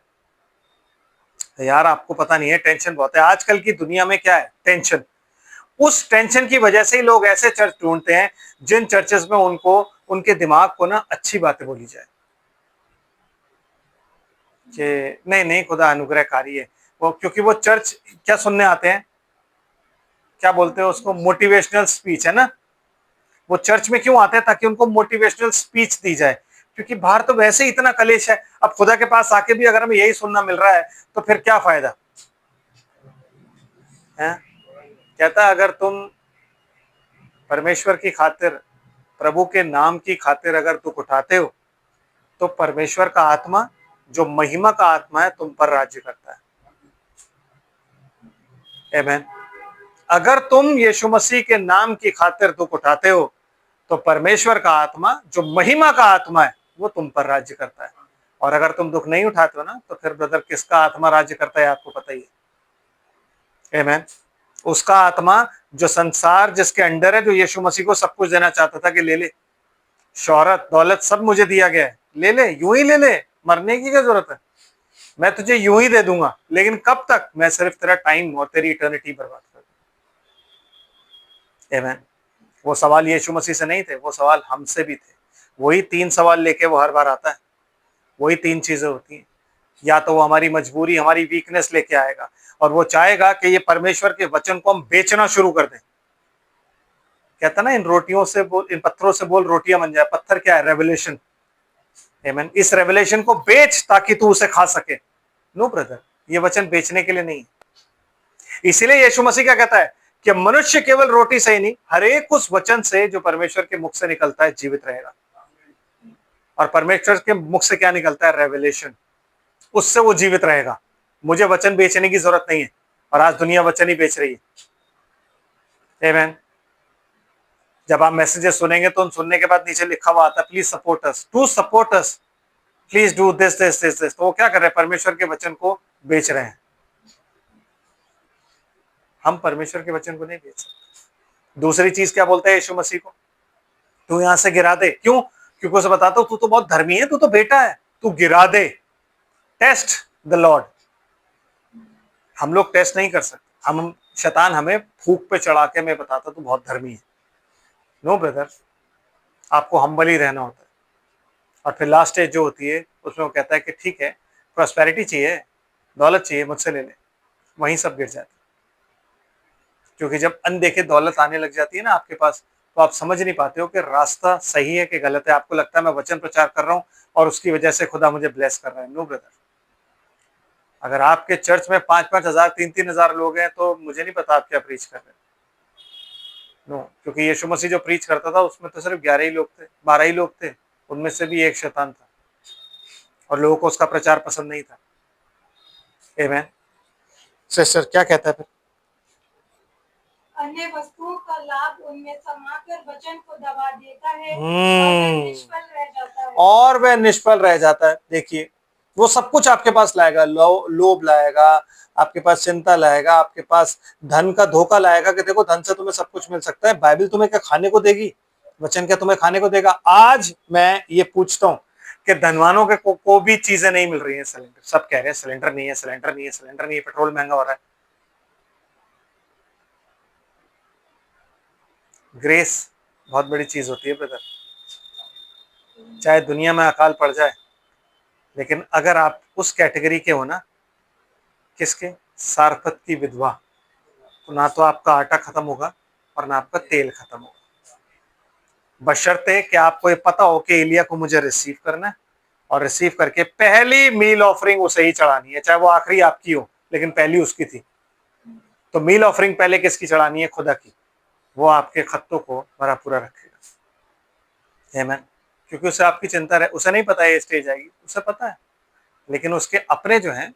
यार, आपको पता नहीं है, टेंशन बहुत है आजकल की दुनिया में। क्या है? टेंशन। उस टेंशन की वजह से ही लोग ऐसे चर्च ढूंढते हैं जिन चर्चेस में उनको, उनके दिमाग को ना अच्छी बातें बोली जाए कि नहीं नहीं खुदा अनुग्रहकारी है। वो क्योंकि वो चर्च क्या सुनने आते हैं, क्या बोलते हैं उसको, मोटिवेशनल स्पीच है ना। वो चर्च में क्यों आते हैं? ताकि उनको मोटिवेशनल स्पीच दी जाए, क्योंकि बाहर तो वैसे ही इतना कलेश है। अब खुदा के पास आके भी अगर हमें यही सुनना मिल रहा है तो फिर क्या फायदा है? कहता अगर तुम परमेश्वर की खातिर, प्रभु के नाम की खातिर अगर दुख उठाते हो तो परमेश्वर का आत्मा, जो महिमा का आत्मा है, तुम पर राज्य करता है। आमीन। अगर तुम यीशु मसीह के नाम की खातिर दुख उठाते हो तो परमेश्वर का आत्मा, जो महिमा का आत्मा है, वो तुम पर राज्य करता है। और अगर तुम दुख नहीं उठाते हो ना, तो फिर ब्रदर किसका आत्मा राज्य करता है आपको पता ही है। आमीन। उसका आत्मा जो संसार जिसके अंडर है, जो यीशु मसीह को सब कुछ देना चाहता था कि ले ले, शोहरत दौलत सब मुझे दिया गया है, ले ले, यूं ही ले ले, मरने की क्या जरूरत है, मैं तुझे यूं ही दे दूंगा, लेकिन कब तक? मैं सिर्फ तेरा टाइम और तेरी इटर्निटी बर्बाद कर दूं। आमीन। वो सवाल यीशु मसीह से नहीं थे, वो सवाल हमसे भी थे। वही 3 सवाल लेके वो हर बार आता है, वही 3 चीजें होती हैं। या तो वो हमारी मजबूरी, हमारी वीकनेस लेके आएगा, और वो चाहेगा कि ये परमेश्वर के वचन को हम बेचना शुरू कर दें। कहता ना, इन रोटियों से बोल, इन पत्थरों से बोल रोटियां बन जाए। पत्थर क्या है? रेवलेशन। आमीन। इस रेवलेशन को बेच ताकि तू उसे खा सके। नो ब्रदर, ये वचन बेचने के लिए नहीं। इसीलिए यीशु मसीह क्या कहता है कि मनुष्य केवल रोटी से ही नहीं, हर एक उस वचन से जो परमेश्वर के मुख से निकलता है जीवित रहेगा। और परमेश्वर के मुख से क्या निकलता है? रेवलेशन। उससे वो जीवित रहेगा। मुझे वचन बेचने की जरूरत नहीं है, और आज दुनिया वचन ही बेच रही है। आमीन। जब आप मैसेजेस सुनेंगे तो उन सुनने के बाद नीचे लिखा हुआ आता है, please support us, to support us, please do this this this this. तो वो क्या कर रहे हैं? परमेश्वर के वचन को बेच रहे हैं। हम परमेश्वर के वचन को नहीं बेच सकते। दूसरी चीज क्या बोलता है यीशु मसीह को? तू यहां से गिरा दे। क्यों? क्योंकि उसे बताता हूं तू तो बहुत धर्मी है, तू तो बेटा है, तू गिरा दे। Test the Lord. हम लोग टेस्ट नहीं कर सकते। हम, शैतान हमें फूक पे चढ़ा के मैं बताता तू बहुत धर्मी है। नो ब्रदर, आपको हम्बल ही रहना होता है। और फिर लास्ट स्टेज जो होती है उसमें वो कहता है कि ठीक है, प्रॉस्पेरिटी चाहिए, दौलत चाहिए, मुझसे ले ले। वहीं सब गिर जाते हैं। क्योंकि जब अनदेखे दौलत आने लग जाती है ना आपके पास, तो आप समझ नहीं पाते हो कि रास्ता सही है कि गलत है। आपको लगता है मैं वचन प्रचार कर रहा हूँ और उसकी वजह से खुदा मुझे ब्लेस कर रहा है। नो ब्रदर, अगर आपके चर्च में 5-5 हजार 3-3 हजार लोग हैं तो मुझे नहीं पता आप क्या प्रीच कर रहे हैं। नो, क्योंकि यीशु मसीह जो प्रीच करता था उसमें तो सिर्फ 11 ही लोग थे, 12 ही लोग थे, उनमें से भी एक शैतान था, और लोगों को उसका प्रचार पसंद नहीं था। आमीन। सिस्टर क्या कहता है फिर? अन्य वस्तुओं का लाभ उनमें समाकर वचन को दबा देता है और वह निष्फल रह जाता है। और वह निष्फल रह जाता है। देखिए, वो सब कुछ आपके पास लाएगा, लोभ लाएगा, आपके पास चिंता लाएगा, आपके पास धन का धोखा लाएगा कि देखो धन से तुम्हें सब कुछ मिल सकता है, बाइबल तुम्हें क्या खाने को देगी, वचन क्या तुम्हें खाने को देगा। आज मैं ये पूछता हूं कि धनवानों के को भी चीजें नहीं मिल रही हैं, सिलेंडर, सब कह रहे हैं सिलेंडर नहीं है, सिलेंडर नहीं है, सिलेंडर नहीं है, पेट्रोल महंगा हो रहा है। ग्रेस बहुत बड़ी चीज होती है ब्रदर, चाहे दुनिया में अकाल पड़ जाए, लेकिन अगर आप उस कैटेगरी के हो ना, किसके, सारफत की विधवा, तो ना तो आपका आटा खत्म होगा और ना आपका तेल खत्म होगा, बशर्ते कि आपको ये पता हो कि एलिया को मुझे रिसीव करना है और रिसीव करके पहली मील ऑफरिंग उसे ही चढ़ानी है, चाहे वो आखिरी आपकी हो लेकिन पहली उसकी थी। तो मील ऑफरिंग पहले किसकी चढ़ानी है, खुदा की। वो आपके खत्तों को भरा पूरा रखेगा, आमीन। क्योंकि उसे आपकी चिंता रहे, उसे नहीं पता ये स्टेज आएगी, उसे पता है, लेकिन उसके अपने जो हैं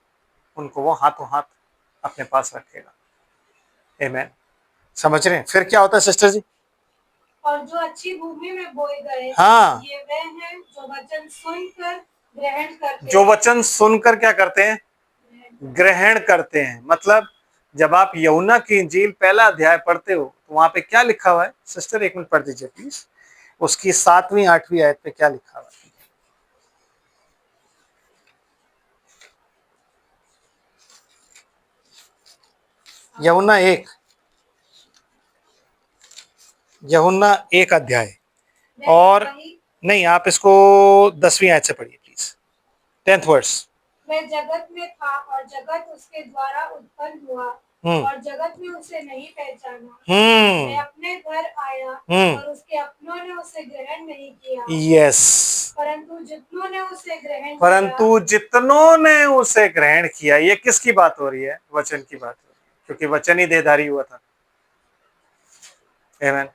उनको वो हाथों हाथ अपने पास रखेगा, आमीन। समझ रहे हैं? फिर क्या होता है सिस्टर जी? और जो अच्छी भूमि में बोए गए, हाँ, ये वे हैं जो वचन सुनकर ग्रहण करते जो हैं। वचन सुनकर क्या करते हैं, ग्रहण करते हैं। मतलब जब आप यूहन्ना की इंजील पहला अध्याय पढ़ते हो तो वहां पे क्या लिखा हुआ है, सिस्टर एक मिनट पढ़ दीजिए प्लीज, उसकी 7वीं 8वीं आयत पे क्या लिखा हुआ है। यूहन्ना 1 अध्याय, और नहीं, आप इसको 10वीं आयत से पढ़िए प्लीज, 10th वर्स। वह जगत में था और जगत उसके द्वारा उत्पन्न हुआ और जगत ने उसे नहीं पहचाना। वह अपने घर आया और उसके अपनों ने उसे ग्रहण नहीं किया। यस, परंतु जितनों ने उसे ग्रहण किया। ये किसकी बात हो रही है, वचन की बात हो रही है, क्योंकि वचन ही देहधारी हुआ था, आमीन।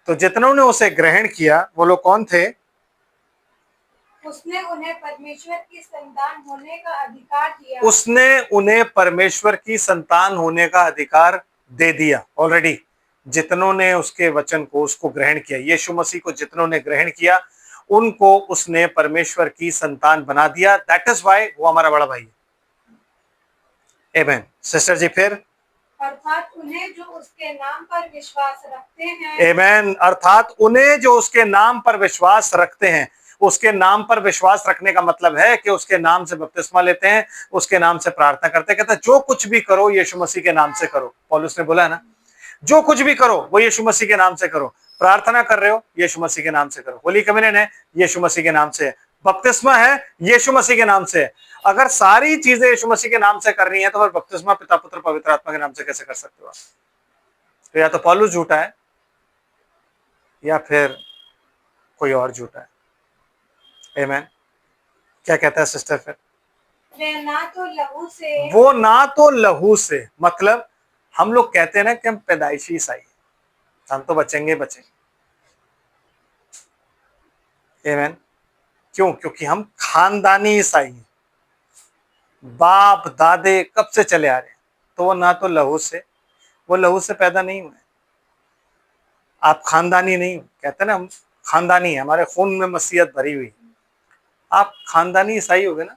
तो जितनों ने उसे ग्रहण किया वो लोग कौन थे? उसने उन्हें परमेश्वर की संतान होने का अधिकार दिया। उसने उन्हें परमेश्वर की संतान होने का अधिकार दे दिया ऑलरेडी। जितनों ने उसके वचन को, उसको ग्रहण किया, यीशु मसीह को जितनों ने ग्रहण किया उनको उसने परमेश्वर की संतान बना दिया। दैट इज व्हाई वो हमारा बड़ा भाई है, आमीन। सिस्टर जी फिर, अर्थात उन्हें जो उसके नाम पर विश्वास रखते हैं, आमीन। अर्थात उन्हें जो उसके नाम पर विश्वास रखते हैं। उसके नाम पर विश्वास रखने का मतलब है कि उसके नाम से बपतिस्मा लेते हैं, उसके नाम से प्रार्थना करते हैं। कहते हैं जो कुछ भी करो यीशु मसीह के नाम से करो। पौलुस ने बोला है ना, जो कुछ भी करो वो यीशु मसीह के नाम से करो। प्रार्थना कर रहे हो यीशु मसीह के नाम से करो। होली कम्युनियन है यीशु मसीह के नाम से है। बपतिस्मा है यीशु मसीह के नाम से है। अगर सारी चीजें यीशु मसीह के नाम से करनी है तो फिर बपतिस्मा पिता पुत्र पवित्र आत्मा के नाम से कैसे कर सकते हो आप? तो या तो पौलुस झूठा है या फिर कोई और झूठा है, आमीन। क्या कहता है सिस्टर फिर? वे ना तो लहू से, वो ना तो लहू से, मतलब हम लोग कहते हैं ना कि हम पैदाइशी ईसाई, हम तो बचेंगे, आमीन। क्यों? क्योंकि हम खानदानी ईसाई हैं, बाप दादे कब से चले आ रहे हैं। तो वो ना तो लहू से, वो लहू से पैदा नहीं हुए। आप खानदानी नहीं हो, कहते हैं ना हम खानदानी है, हमारे खून में मसीहत भरी हुई। आप खानदानी ईसाई होगे ना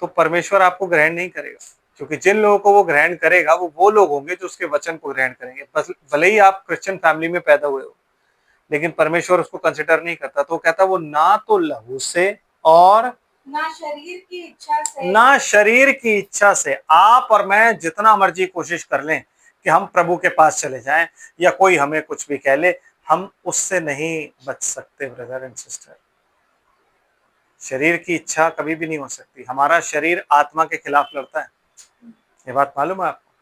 तो परमेश्वर आपको ग्रहण नहीं करेगा, क्योंकि जिन लोगों को वो ग्रहण करेगा वो लोग होंगे जो उसके वचन को ग्रहण करेंगे। भले ही आप क्रिश्चियन फैमिली में पैदा हुए हो, लेकिन परमेश्वर उसको कंसिडर नहीं करता। तो कहता वो ना तो लहू से और ना शरीर की इच्छा से, ना शरीर की इच्छा से। आप और मैं जितना मर्जी कोशिश कर लें कि हम प्रभु के पास चले जाएं या कोई हमें कुछ भी कह ले, हम उससे नहीं बच सकते ब्रदर एंड सिस्टर। शरीर की इच्छा कभी भी नहीं हो सकती। हमारा शरीर आत्मा के खिलाफ लड़ता है, ये बात मालूम है आपको?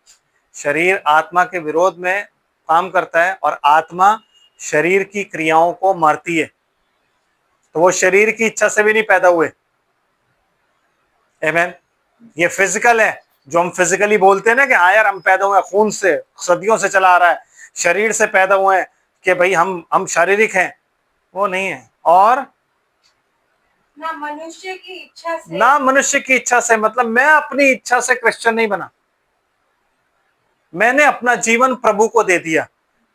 शरीर आत्मा के विरोध में काम करता है और आत्मा शरीर की क्रियाओं को मारती है। तो वो शरीर की इच्छा से भी नहीं पैदा हुए, आमीन। ये फिजिकल है, जो हम फिजिकली बोलते हैं ना कि हाँ यार हम पैदा हुए खून से, सदियों से चला आ रहा है, शरीर से पैदा हुए हैं कि भाई हम शारीरिक हैं, वो नहीं है। और ना मनुष्य की इच्छा से, ना मनुष्य की इच्छा से, मतलब मैं अपनी इच्छा से क्रिश्चियन नहीं बना। मैंने अपना जीवन प्रभु को दे दिया।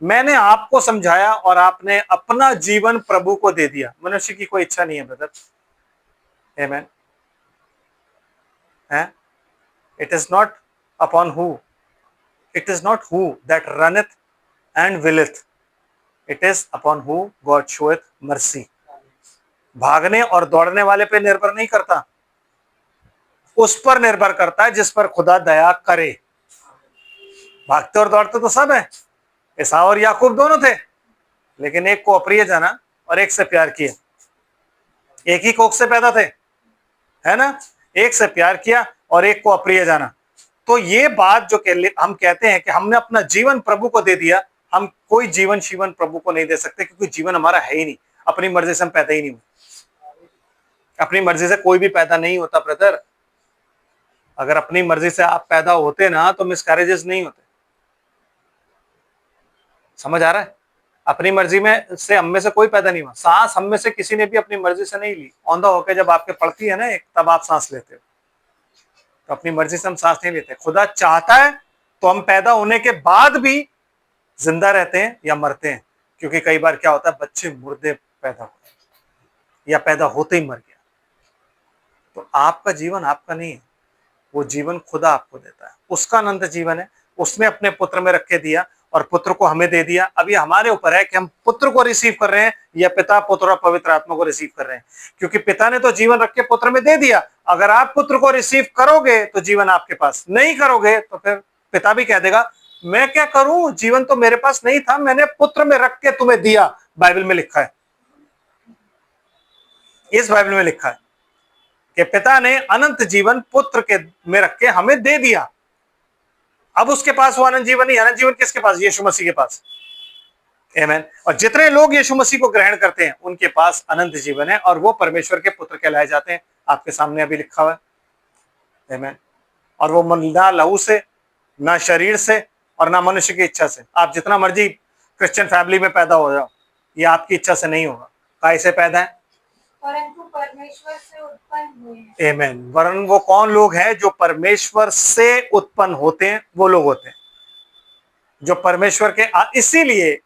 मैंने आपको समझाया और आपने अपना जीवन प्रभु को दे दिया। मनुष्य की कोई इच्छा नहीं है ब्रदर, आमीन। है। It is not upon who, it is not who that रनeth and willeth, it is upon who God showeth mercy. भागने और दौड़ने वाले पे निर्भर नहीं करता, उस पर निर्भर करता है जिस पर खुदा दया करे। भागते और दौड़ते तो सब है, एसाव और याकूब दोनों थे, लेकिन एक को अप्रिय जाना और एक से प्यार किया। एक ही कोख से पैदा थे, है ना, एक से प्यार किया और एक को अप्रिय जाना। तो ये बात जो हम कहते हैं कि हमने अपना जीवन प्रभु को दे दिया, हम कोई जीवन शीवन प्रभु को नहीं दे सकते, क्योंकि जीवन हमारा है ही नहीं, अपनी मर्जी से हम पैदा ही नहीं हुए। अपनी मर्जी से कोई भी पैदा नहीं होता ब्रदर। अगर अपनी मर्जी से आप पैदा होते ना तो मिसकैरेजेस नहीं होते। समझ आ रहा है? अपनी मर्जी में से हम में से कोई पैदा नहीं हुआ। सांस हम में से किसी ने भी अपनी मर्जी से नहीं ली। औंधा होकर जब आपके पड़ती है ना एक, तब आप सांस लेते हो, तो अपनी मर्जी से हम सांस नहीं लेते। खुदा चाहता है तो हम पैदा होने के बाद भी जिंदा रहते हैं या मरते हैं, क्योंकि कई बार क्या होता है, बच्चे मुर्दे पैदा होते हैं या पैदा होते ही मर गया। तो आपका जीवन आपका नहीं है, वो जीवन खुदा आपको देता है, उसका अनंत जीवन है। उसने अपने पुत्र में रख के दिया और पुत्र को हमें दे दिया। अब ये हमारे ऊपर है कि हम पुत्र को रिसीव कर रहे हैं या पिता, पुत्र और पवित्र आत्मा को रिसीव कर रहे हैं, क्योंकि पिता ने तो जीवन रख के पुत्र में दे दिया। अगर आप पुत्र को रिसीव करोगे तो जीवन आपके पास, नहीं करोगे तो फिर पिता भी कह देगा मैं क्या करूं, जीवन तो मेरे पास नहीं था, मैंने पुत्र में रख के तुम्हें दिया। बाइबल में लिखा है, इस बाइबल में लिखा है कि पिता ने अनंत जीवन पुत्र के में रख के हमें दे दिया। अब उसके पास वो अनंत जीवन नहीं, अनंत जीवन किसके पास? यीशु मसीह के पास। आमीन। और जितने लोग यीशु मसीह को ग्रहण करते हैं उनके पास अनंत जीवन है और वो परमेश्वर के पुत्र कहलाए जाते हैं। आपके सामने अभी लिखा हुआ है। आमीन। और वो ना लहू से, ना शरीर से और ना मनुष्य की इच्छा से। आप जितना मर्जी क्रिश्चियन फैमिली में पैदा हो जाओ, ये आपकी इच्छा से नहीं होगा। कैसे पैदा है? परंतु परमेश्वर से उत्पन्न हुए हैं। आमीन। वरन वो कौन लोग हैं जो परमेश्वर से उत्पन्न होते हैं? वो लोग होते हैं जो परमेश्वर के। इसीलिए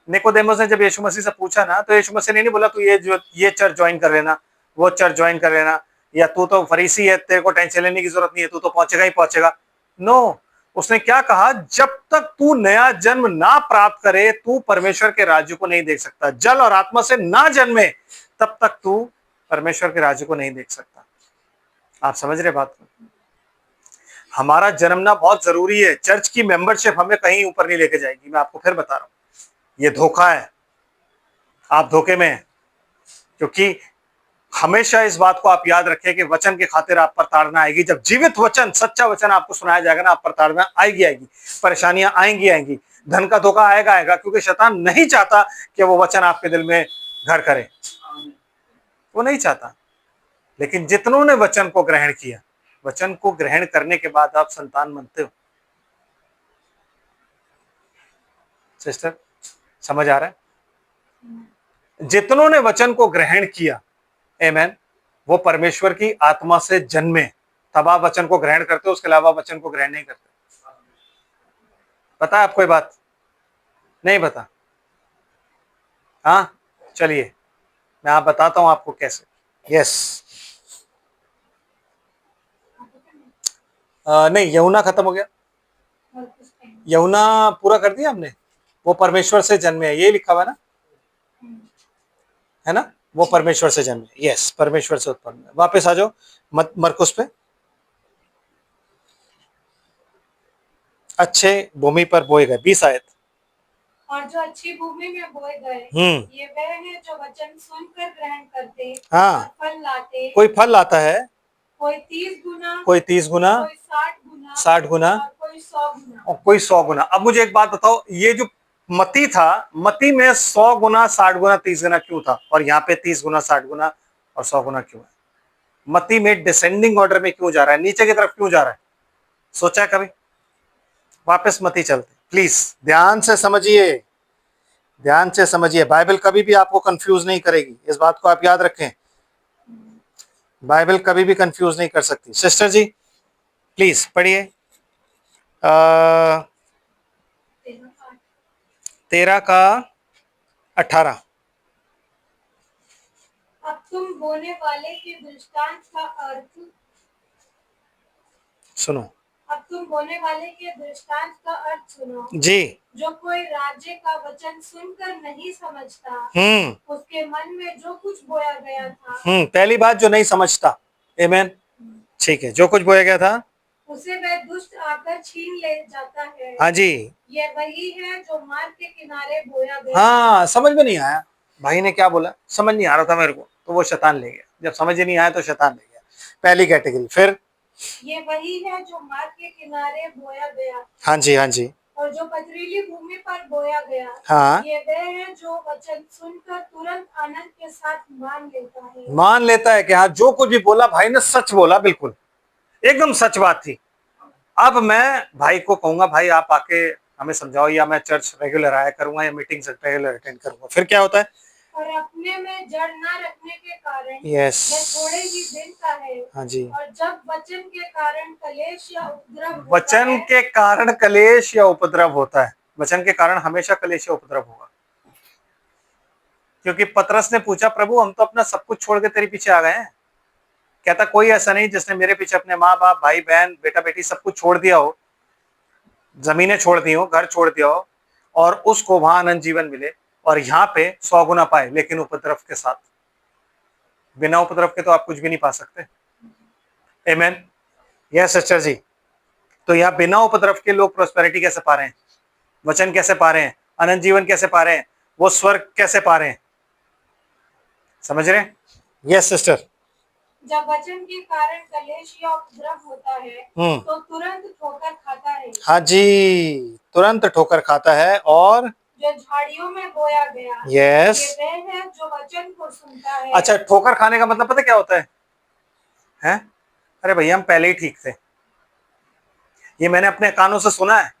निकोदेमुस ने जब यीशु मसीह से पूछा ना, तो यीशु मसीह ने नहीं बोला तू ये चर्च ज्वाइन कर लेना, वो चर्च ज्वाइन कर लेना, या तू तो फरीसी है, तेरे को टेंशन लेने की जरूरत नहीं है, तू तो पहुंचेगा ही पहुंचेगा। नो, उसने क्या कहा, जब तक तू नया जन्म ना प्राप्त करे तू परमेश्वर के राज्य को नहीं देख सकता। जल और आत्मा से ना जन्मे तब तक तू परमेश्वर के राज्य को नहीं देख सकता। आप समझ रहे बात को? हमारा जन्मना बहुत जरूरी है। चर्च की मेंबरशिप हमें कहीं ऊपर नहीं लेके जाएगी, मैं आपको फिर बता रहा हूं, ये धोखा है, आप धोखे में हैं। क्योंकि हमेशा इस बात को आप याद रखें कि वचन के खातिर आप पर ताड़ना आएगी। जब जीवित वचन, सच्चा वचन आपको सुनाया जाएगा ना, आप पर ताड़ना आएगी, परेशानियां आएंगी, धन का धोखा आएगा, क्योंकि शैतान नहीं चाहता कि वो वचन आपके दिल में घर करे, वो नहीं चाहता। लेकिन जितनों ने वचन को ग्रहण किया, वचन को ग्रहण करने के बाद आप संतान बनते हो। सिस्टर समझ आ रहा है? जितनों ने वचन को ग्रहण किया, आमीन, वो परमेश्वर की आत्मा से जन्मे, तब आप वचन को ग्रहण करते हो, उसके अलावा वचन को ग्रहण नहीं करते। पता है आपको ये बात? नहीं पता? हाँ, चलिए मैं आप बताता हूं आपको कैसे। यस, नहीं, यहुना खत्म हो गया, यहुना पूरा कर दिया हमने। वो परमेश्वर से जन्मे है, ये लिखा हुआ ना, है ना, वो परमेश्वर से जन्मे। यस, परमेश्वर से उत्पन्न। वापस आ जाओ मरकुस पे। अच्छे भूमि पर बोए गए, 20 आयत। और जो अच्छी भूमि में बोए गए, ये वह है जो वचन सुनकर ग्रहण करते, हाँ, फल लाते। कोई फल लाता है, कोई 30 गुना, कोई 30 गुना, कोई 60 गुना, 60 गुना, और कोई 100 गुना, और कोई 100 गुना। अब मुझे एक बात बताओ, ये जो मती था, मती में 100 गुना, 60 गुना, 30 गुना क्यों था, और यहाँ पे 30 गुना, 60 गुना और 100 गुना क्यों है? मती में डिसेंडिंग ऑर्डर में क्यों जा रहा है, नीचे की तरफ क्यों जा रहा है? सोचा कभी? वापस मती चलते, प्लीज ध्यान से समझिए, ध्यान से समझिए। बाइबल कभी भी आपको कंफ्यूज नहीं करेगी, इस बात को आप याद रखें। बाइबल कभी भी कंफ्यूज नहीं कर सकती। सिस्टर जी प्लीज पढ़िए 13 का 18। अब तुम बोने वाले के दृष्टांत का अर्थ सुनो। अब तुम बोने वाले के दृष्टांत का अर्थ सुनो। जी। जो कोई राज्य का वचन सुनकर नहीं समझता, उसके मन में जो कुछ बोया गया था, पहली बात जो नहीं समझता, आमेन, ठीक है, जो कुछ बोया गया था उसे वह दुष्ट आकर छीन ले जाता है। हाँ जी, यह वही है जो मार्ग के किनारे बोया गया। हाँ, समझ में नहीं आया भाई ने क्या बोला, समझ नहीं आ रहा था मेरे को, तो वो शैतान ले गया। जब समझ ही नहीं आया तो शैतान ले गया, पहली कैटेगरी। फिर ये वही है जो मार्ग के किनारे बोया गया। हाँ जी, हाँ जी। और जो पथरीली भूमि पर बोया गया, हाँ, ये वह है जो वचन सुनकर तुरंत आनंद के साथ मान लेता है। मान लेता है कि हाँ, जो कुछ भी बोला भाई ने सच बोला, बिल्कुल एकदम सच बात थी। अब मैं भाई को कहूंगा, भाई आप आके हमें समझाओ, या मैं चर्च रेगुलर आया करूंगा, या मीटिंग रेगुलर अटेंड करूंगा। फिर क्या होता है? और अपने में जड़ ना रखने के कारण यस, वह थोड़े ही दिन का है। हाँ जी। और जब वचन के कारण कलेश या उपद्रव वचन के कारण कलेश या उपद्रव होता है, वचन के कारण हमेशा कलेश या उपद्रव होगा। क्योंकि पतरस ने पूछा, प्रभु हम तो अपना सब कुछ छोड़ के तेरे पीछे आ गए हैं। कहता कोई ऐसा नहीं जिसने मेरे पीछे अपने माँ बाप, भाई बहन, बेटा बेटी सब कुछ छोड़ दिया हो, जमीनें छोड़ दी हो, घर छोड़ दिया हो, और उसको वहां अनंत जीवन मिले, और यहाँ पे 100 गुना पाए, लेकिन उपद्रव के साथ। बिना उपद्रव के तो आप कुछ भी नहीं पा सकते। आमेन। यस सिस्टर जी। तो यहाँ बिना उपद्रव के लोग प्रोस्पेरिटी कैसे पा रहे हैं, वचन कैसे पा रहे हैं, अनंत जीवन कैसे पा रहे हैं, वो स्वर्ग कैसे पा रहे हैं? समझ रहे हैं? Yes sister. जब वचन के कारण कलेश या उपद्रव होता है, तो तुरंत ठोकर खाता है। हाँ जी, तुरंत ठोकर खाता है। और जो झाड़ियों में बोया गया, यस, ये वह है जो वचन को सुनता है। अच्छा, ठोकर खाने का मतलब पता क्या होता है? हैं? अरे भैया हम पहले ही ठीक थे। ये मैंने अपने कानों से सुना है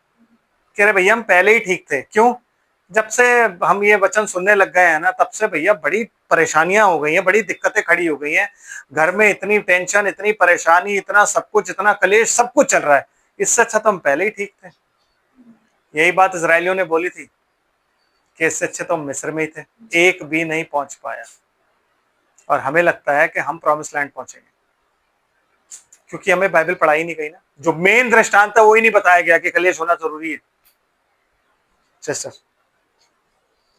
कि अरे भैया हम पहले ही ठीक थे। क्यों? जब से हम ये वचन सुनने लग गए हैं ना, तब से भैया बड़ी परेशानियां हो गई हैं, बड़ी दिक्कतें खड़ी हो गई हैं। घर में इतनी टेंशन, इतनी परेशानी, इतना सब कुछ, इतना कलेश, सब कुछ चल रहा है। इससे अच्छा तो हम पहले ही ठीक थे। यही बात इजरायलियों ने बोली थी कि इससे अच्छे तो हम मिस्र में ही थे, एक भी नहीं पहुंच पाया। और हमें लगता है कि हम प्रॉमिस लैंड पहुंचेंगे, क्योंकि हमें बाइबल पढ़ाई नहीं गई ना। जो मेन दृष्टांत है वो ही नहीं बताया गया कि कलेश होना जरूरी है। सिस्टर,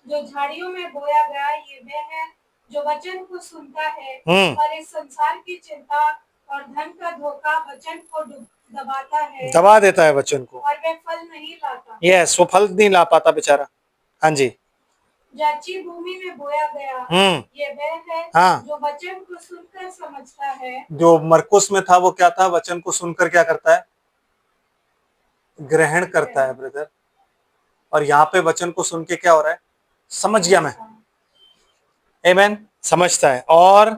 जो झाड़ियों में बोया गया, ये वह है जो वचन को सुनता है, और इस संसार की चिंता और धन का धोखा वचन को दबाता है, दबा देता है वचन को, और वह फल नहीं लाता। यस, वो फल नहीं ला पाता बेचारा। हाँ जी। जो अच्छी भूमि में बोया गया, ये वह है, हाँ, जो वचन को सुनकर समझता है। जो मरकुस में था वो क्या था? वचन को सुनकर क्या करता है? ग्रहण करता है ब्रदर। और यहाँ पे वचन को सुन के क्या हो रहा है? समझ गया मैं। आमेन, समझता है और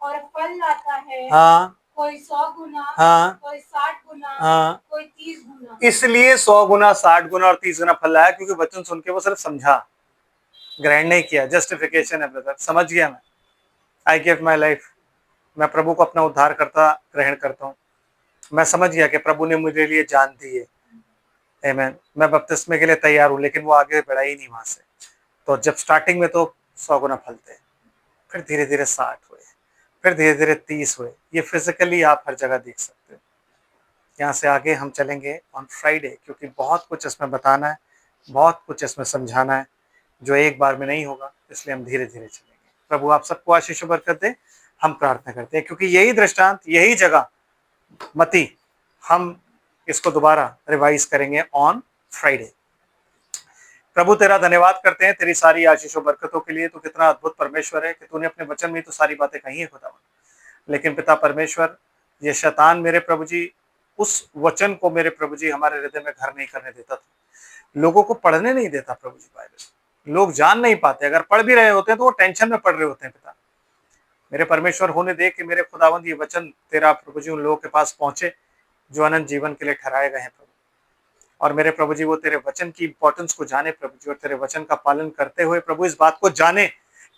फल लाता है। हाँ, कोई 100 गुना, हाँ, कोई 60 गुना, हाँ, कोई 30 गुना। इसलिए 100 गुना, 60 गुना और 30 गुना फल लाया, क्योंकि वचन सुन के वो सिर्फ समझा, ग्रहण नहीं किया। जस्टिफिकेशन है ब्रदर, समझ गया मैं। आई गिव माई लाइफ, मैं प्रभु को अपना उद्धार करता ग्रहण करता हूँ। मैं समझ गया कि प्रभु ने मुझे लिए जान दी है। आमेन। मैं बपतिस्मे के लिए तैयार हूँ, लेकिन वो आगे बढ़ा ही नहीं वहां से। तो जब स्टार्टिंग में तो 100 गुना फलते हैं, फिर धीरे धीरे 60 हुए, फिर धीरे धीरे 30 हुए। ये फिजिकली आप हर जगह देख सकते हो। यहाँ से आगे हम चलेंगे ऑन फ्राइडे, क्योंकि बहुत कुछ इसमें बताना है, बहुत कुछ इसमें समझाना है, जो एक बार में नहीं होगा। इसलिए हम धीरे धीरे चलेंगे। प्रभु आप सबको आशीष और बरकत दे। हम प्रार्थना करते हैं, क्योंकि यही दृष्टांत, यही जगह मती, हम इसको दोबारा रिवाइज करेंगे ऑन फ्राइडे। प्रभु तेरा धन्यवाद करते हैं तेरी सारी आशीषों बरकतों के लिए। तो कितना अद्भुत परमेश्वर है कि तूने अपने वचन में तो सारी बातें कही है खुदावन। लेकिन पिता परमेश्वर, ये शैतान मेरे प्रभु जी उस वचन को मेरे प्रभु जी हमारे हृदय में घर नहीं करने देता था, लोगों को पढ़ने नहीं देता प्रभु जी बाइबल। लोग जान नहीं पाते, अगर पढ़ भी रहे होते हैं तो वो टेंशन में पढ़ रहे होते हैं। पिता मेरे परमेश्वर, होने दे कि मेरे खुदावंद ये वचन तेरा प्रभु जी उन लोगों के पास पहुंचे जो अनंत जीवन के लिए ठहराए गए हैं प्रभु। और मेरे प्रभु जी वो तेरे वचन की इंपॉर्टेंस को जाने प्रभु जी, और तेरे वचन का पालन करते हुए प्रभु इस बात को जाने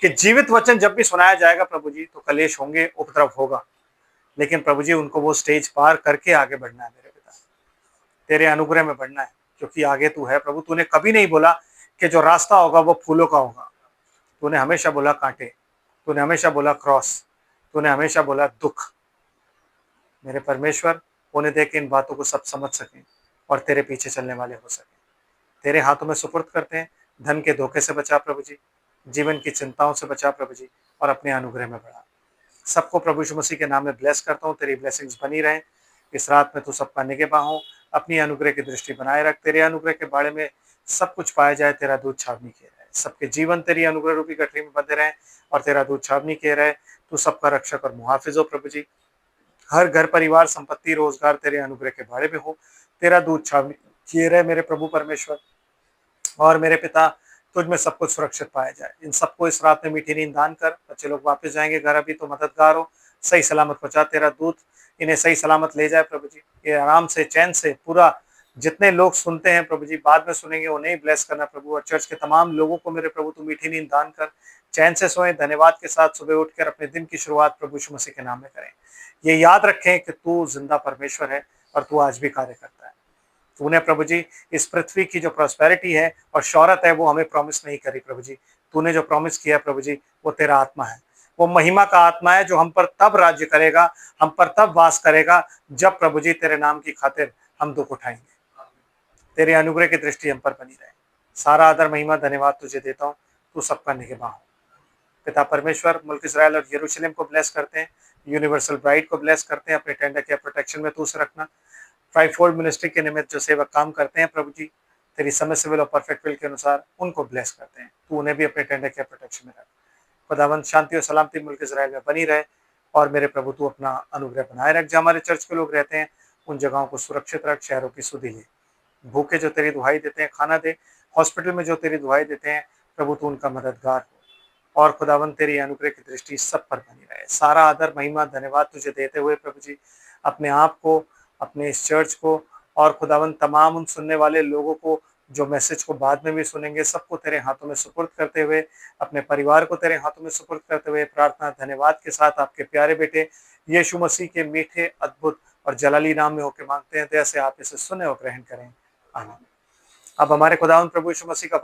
कि जीवित वचन जब भी सुनाया जाएगा प्रभु जी, तो कलेश होंगे, उपद्रव होगा, लेकिन प्रभु जी उनको वो स्टेज पार करके आगे बढ़ना है मेरे पिता, तेरे अनुग्रह में बढ़ना है। क्योंकि आगे तू है प्रभु। तूने कभी नहीं बोला कि जो रास्ता होगा वो फूलों का होगा। तूने हमेशा बोला कांटे, तूने हमेशा बोला क्रॉस, तूने हमेशा बोला दुख। मेरे परमेश्वर, उन्हें देख के इन बातों को सब समझ सकें और तेरे पीछे चलने वाले हो सकें। तेरे हाथों में सुपुर्द करते हैं। धन के धोखे से बचा प्रभु जी, जीवन की चिंताओं से बचा प्रभु जी, और अपने अनुग्रह में बढ़ा। सबको प्रभु यीशु मसीह के नाम में ब्लेस करता हूँ। तेरी ब्लेसिंग्स बनी रहे इस रात में। तू सबका निगहबान हो, अपनी अनुग्रह की दृष्टि बनाए रख। तेरे अनुग्रह के बारे में सब कुछ पाया जाए, तेरा दूध छावनी किया रहे। सबके जीवन तेरी अनुग्रह रूपी गठरी में बंधे रहे और तेरा दूध छावनी किया रहे। तू सबका रक्षक और मुहाफिज हो प्रभु जी। हर घर परिवार संपत्ति रोजगार तेरे अनुग्रह के बारे में हो। तेरा दूध छावनी किए रहे मेरे प्रभु परमेश्वर और मेरे पिता। तुझ में सब कुछ सुरक्षित पाया जाए। इन सबको इस रात में मीठी नींद दान कर। बच्चे लोग वापस जाएंगे घर, अभी तो मददगार हो, सही सलामत पहुंचा। तेरा दूत इन्हें सही सलामत ले जाए प्रभु जी। ये आराम से चैन से पूरा, जितने लोग सुनते हैं प्रभु जी, बाद में सुनेंगे, उन्हें ही ब्लेस करना प्रभु। और चर्च के तमाम लोगों को मेरे प्रभु तू मीठी नींद दान कर, चैन से सोए, धन्यवाद के साथ सुबह उठकर अपने दिन की शुरुआत प्रभु यीशु मसीह के नाम में करें। ये याद रखें कि तू जिंदा परमेश्वर है और तू आज भी कार्य करता है। तूने प्रभु जी इस पृथ्वी की जो प्रॉस्पेरिटी है और शौहरत है, वो हमें प्रॉमिस नहीं करी प्रभु जी। तूने जो प्रॉमिस किया प्रभु जी, वो तेरा आत्मा है, वो महिमा का आत्मा है, जो हम पर तब राज्य करेगा, हम पर तब वास करेगा, जब प्रभु जी तेरे नाम की खातिर हम दुख उठाएंगे। तेरे अनुग्रह की दृष्टि हम पर बनी रहे। सारा आदर महिमा धन्यवाद तुझे देता हूँ। तू सबका निगहबान हो। पिता परमेश्वर, मुल्क इस्राएल और यरूशलेम को ब्लेस करते हैं। यूनिवर्सल ब्राइड को ब्लेस करते हैं। अपने टेंडर के प्रोटेक्शन में तू उसे रखना। फाइव-फोल्ड मिनिस्ट्री के निमित्त जो सेवक काम करते हैं प्रभु जी, तेरी समय सिविल और परफेक्ट विल के अनुसार उनको ब्लेस करते हैं। तू उन्हें भी अपने टेंडर के प्रोटेक्शन में रख। खुदावंद, शांति और सलामती मुल्क इस्राएल में बनी रहे और मेरे प्रभु तू अपना अनुग्रह बनाए रख। जहाँ हमारे चर्च के लोग रहते हैं, उन जगहों को सुरक्षित रख। शहरों की सुधि ले। भूखे जो तेरी दुहाई देते हैं खाना दे। हॉस्पिटल में जो तेरी दुहाई देते हैं प्रभु, तू उनका मददगार हो। और खुदावंद, तेरी अनुग्रह की दृष्टि सब पर बनी रहे। सारा आदर महिमा धन्यवाद तुझे देते हुए प्रभु जी, अपने आप को, अपने इस चर्च को और खुदावंद तमाम उन सुनने वाले लोगों को जो मैसेज को बाद में भी सुनेंगे, सबको तेरे हाथों में सुपुर्द करते हुए, अपने परिवार को तेरे हाथों में सुपुर्द करते हुए, प्रार्थना धन्यवाद के साथ आपके प्यारे बेटे यीशु मसीह के मीठे, अद्भुत और जलाली नाम में होकर मांगते हैं। जैसे आप इसे सुने और ग्रहण करें, आमीन। अब हमारे खुदावंद प्रभु यीशु मसीह का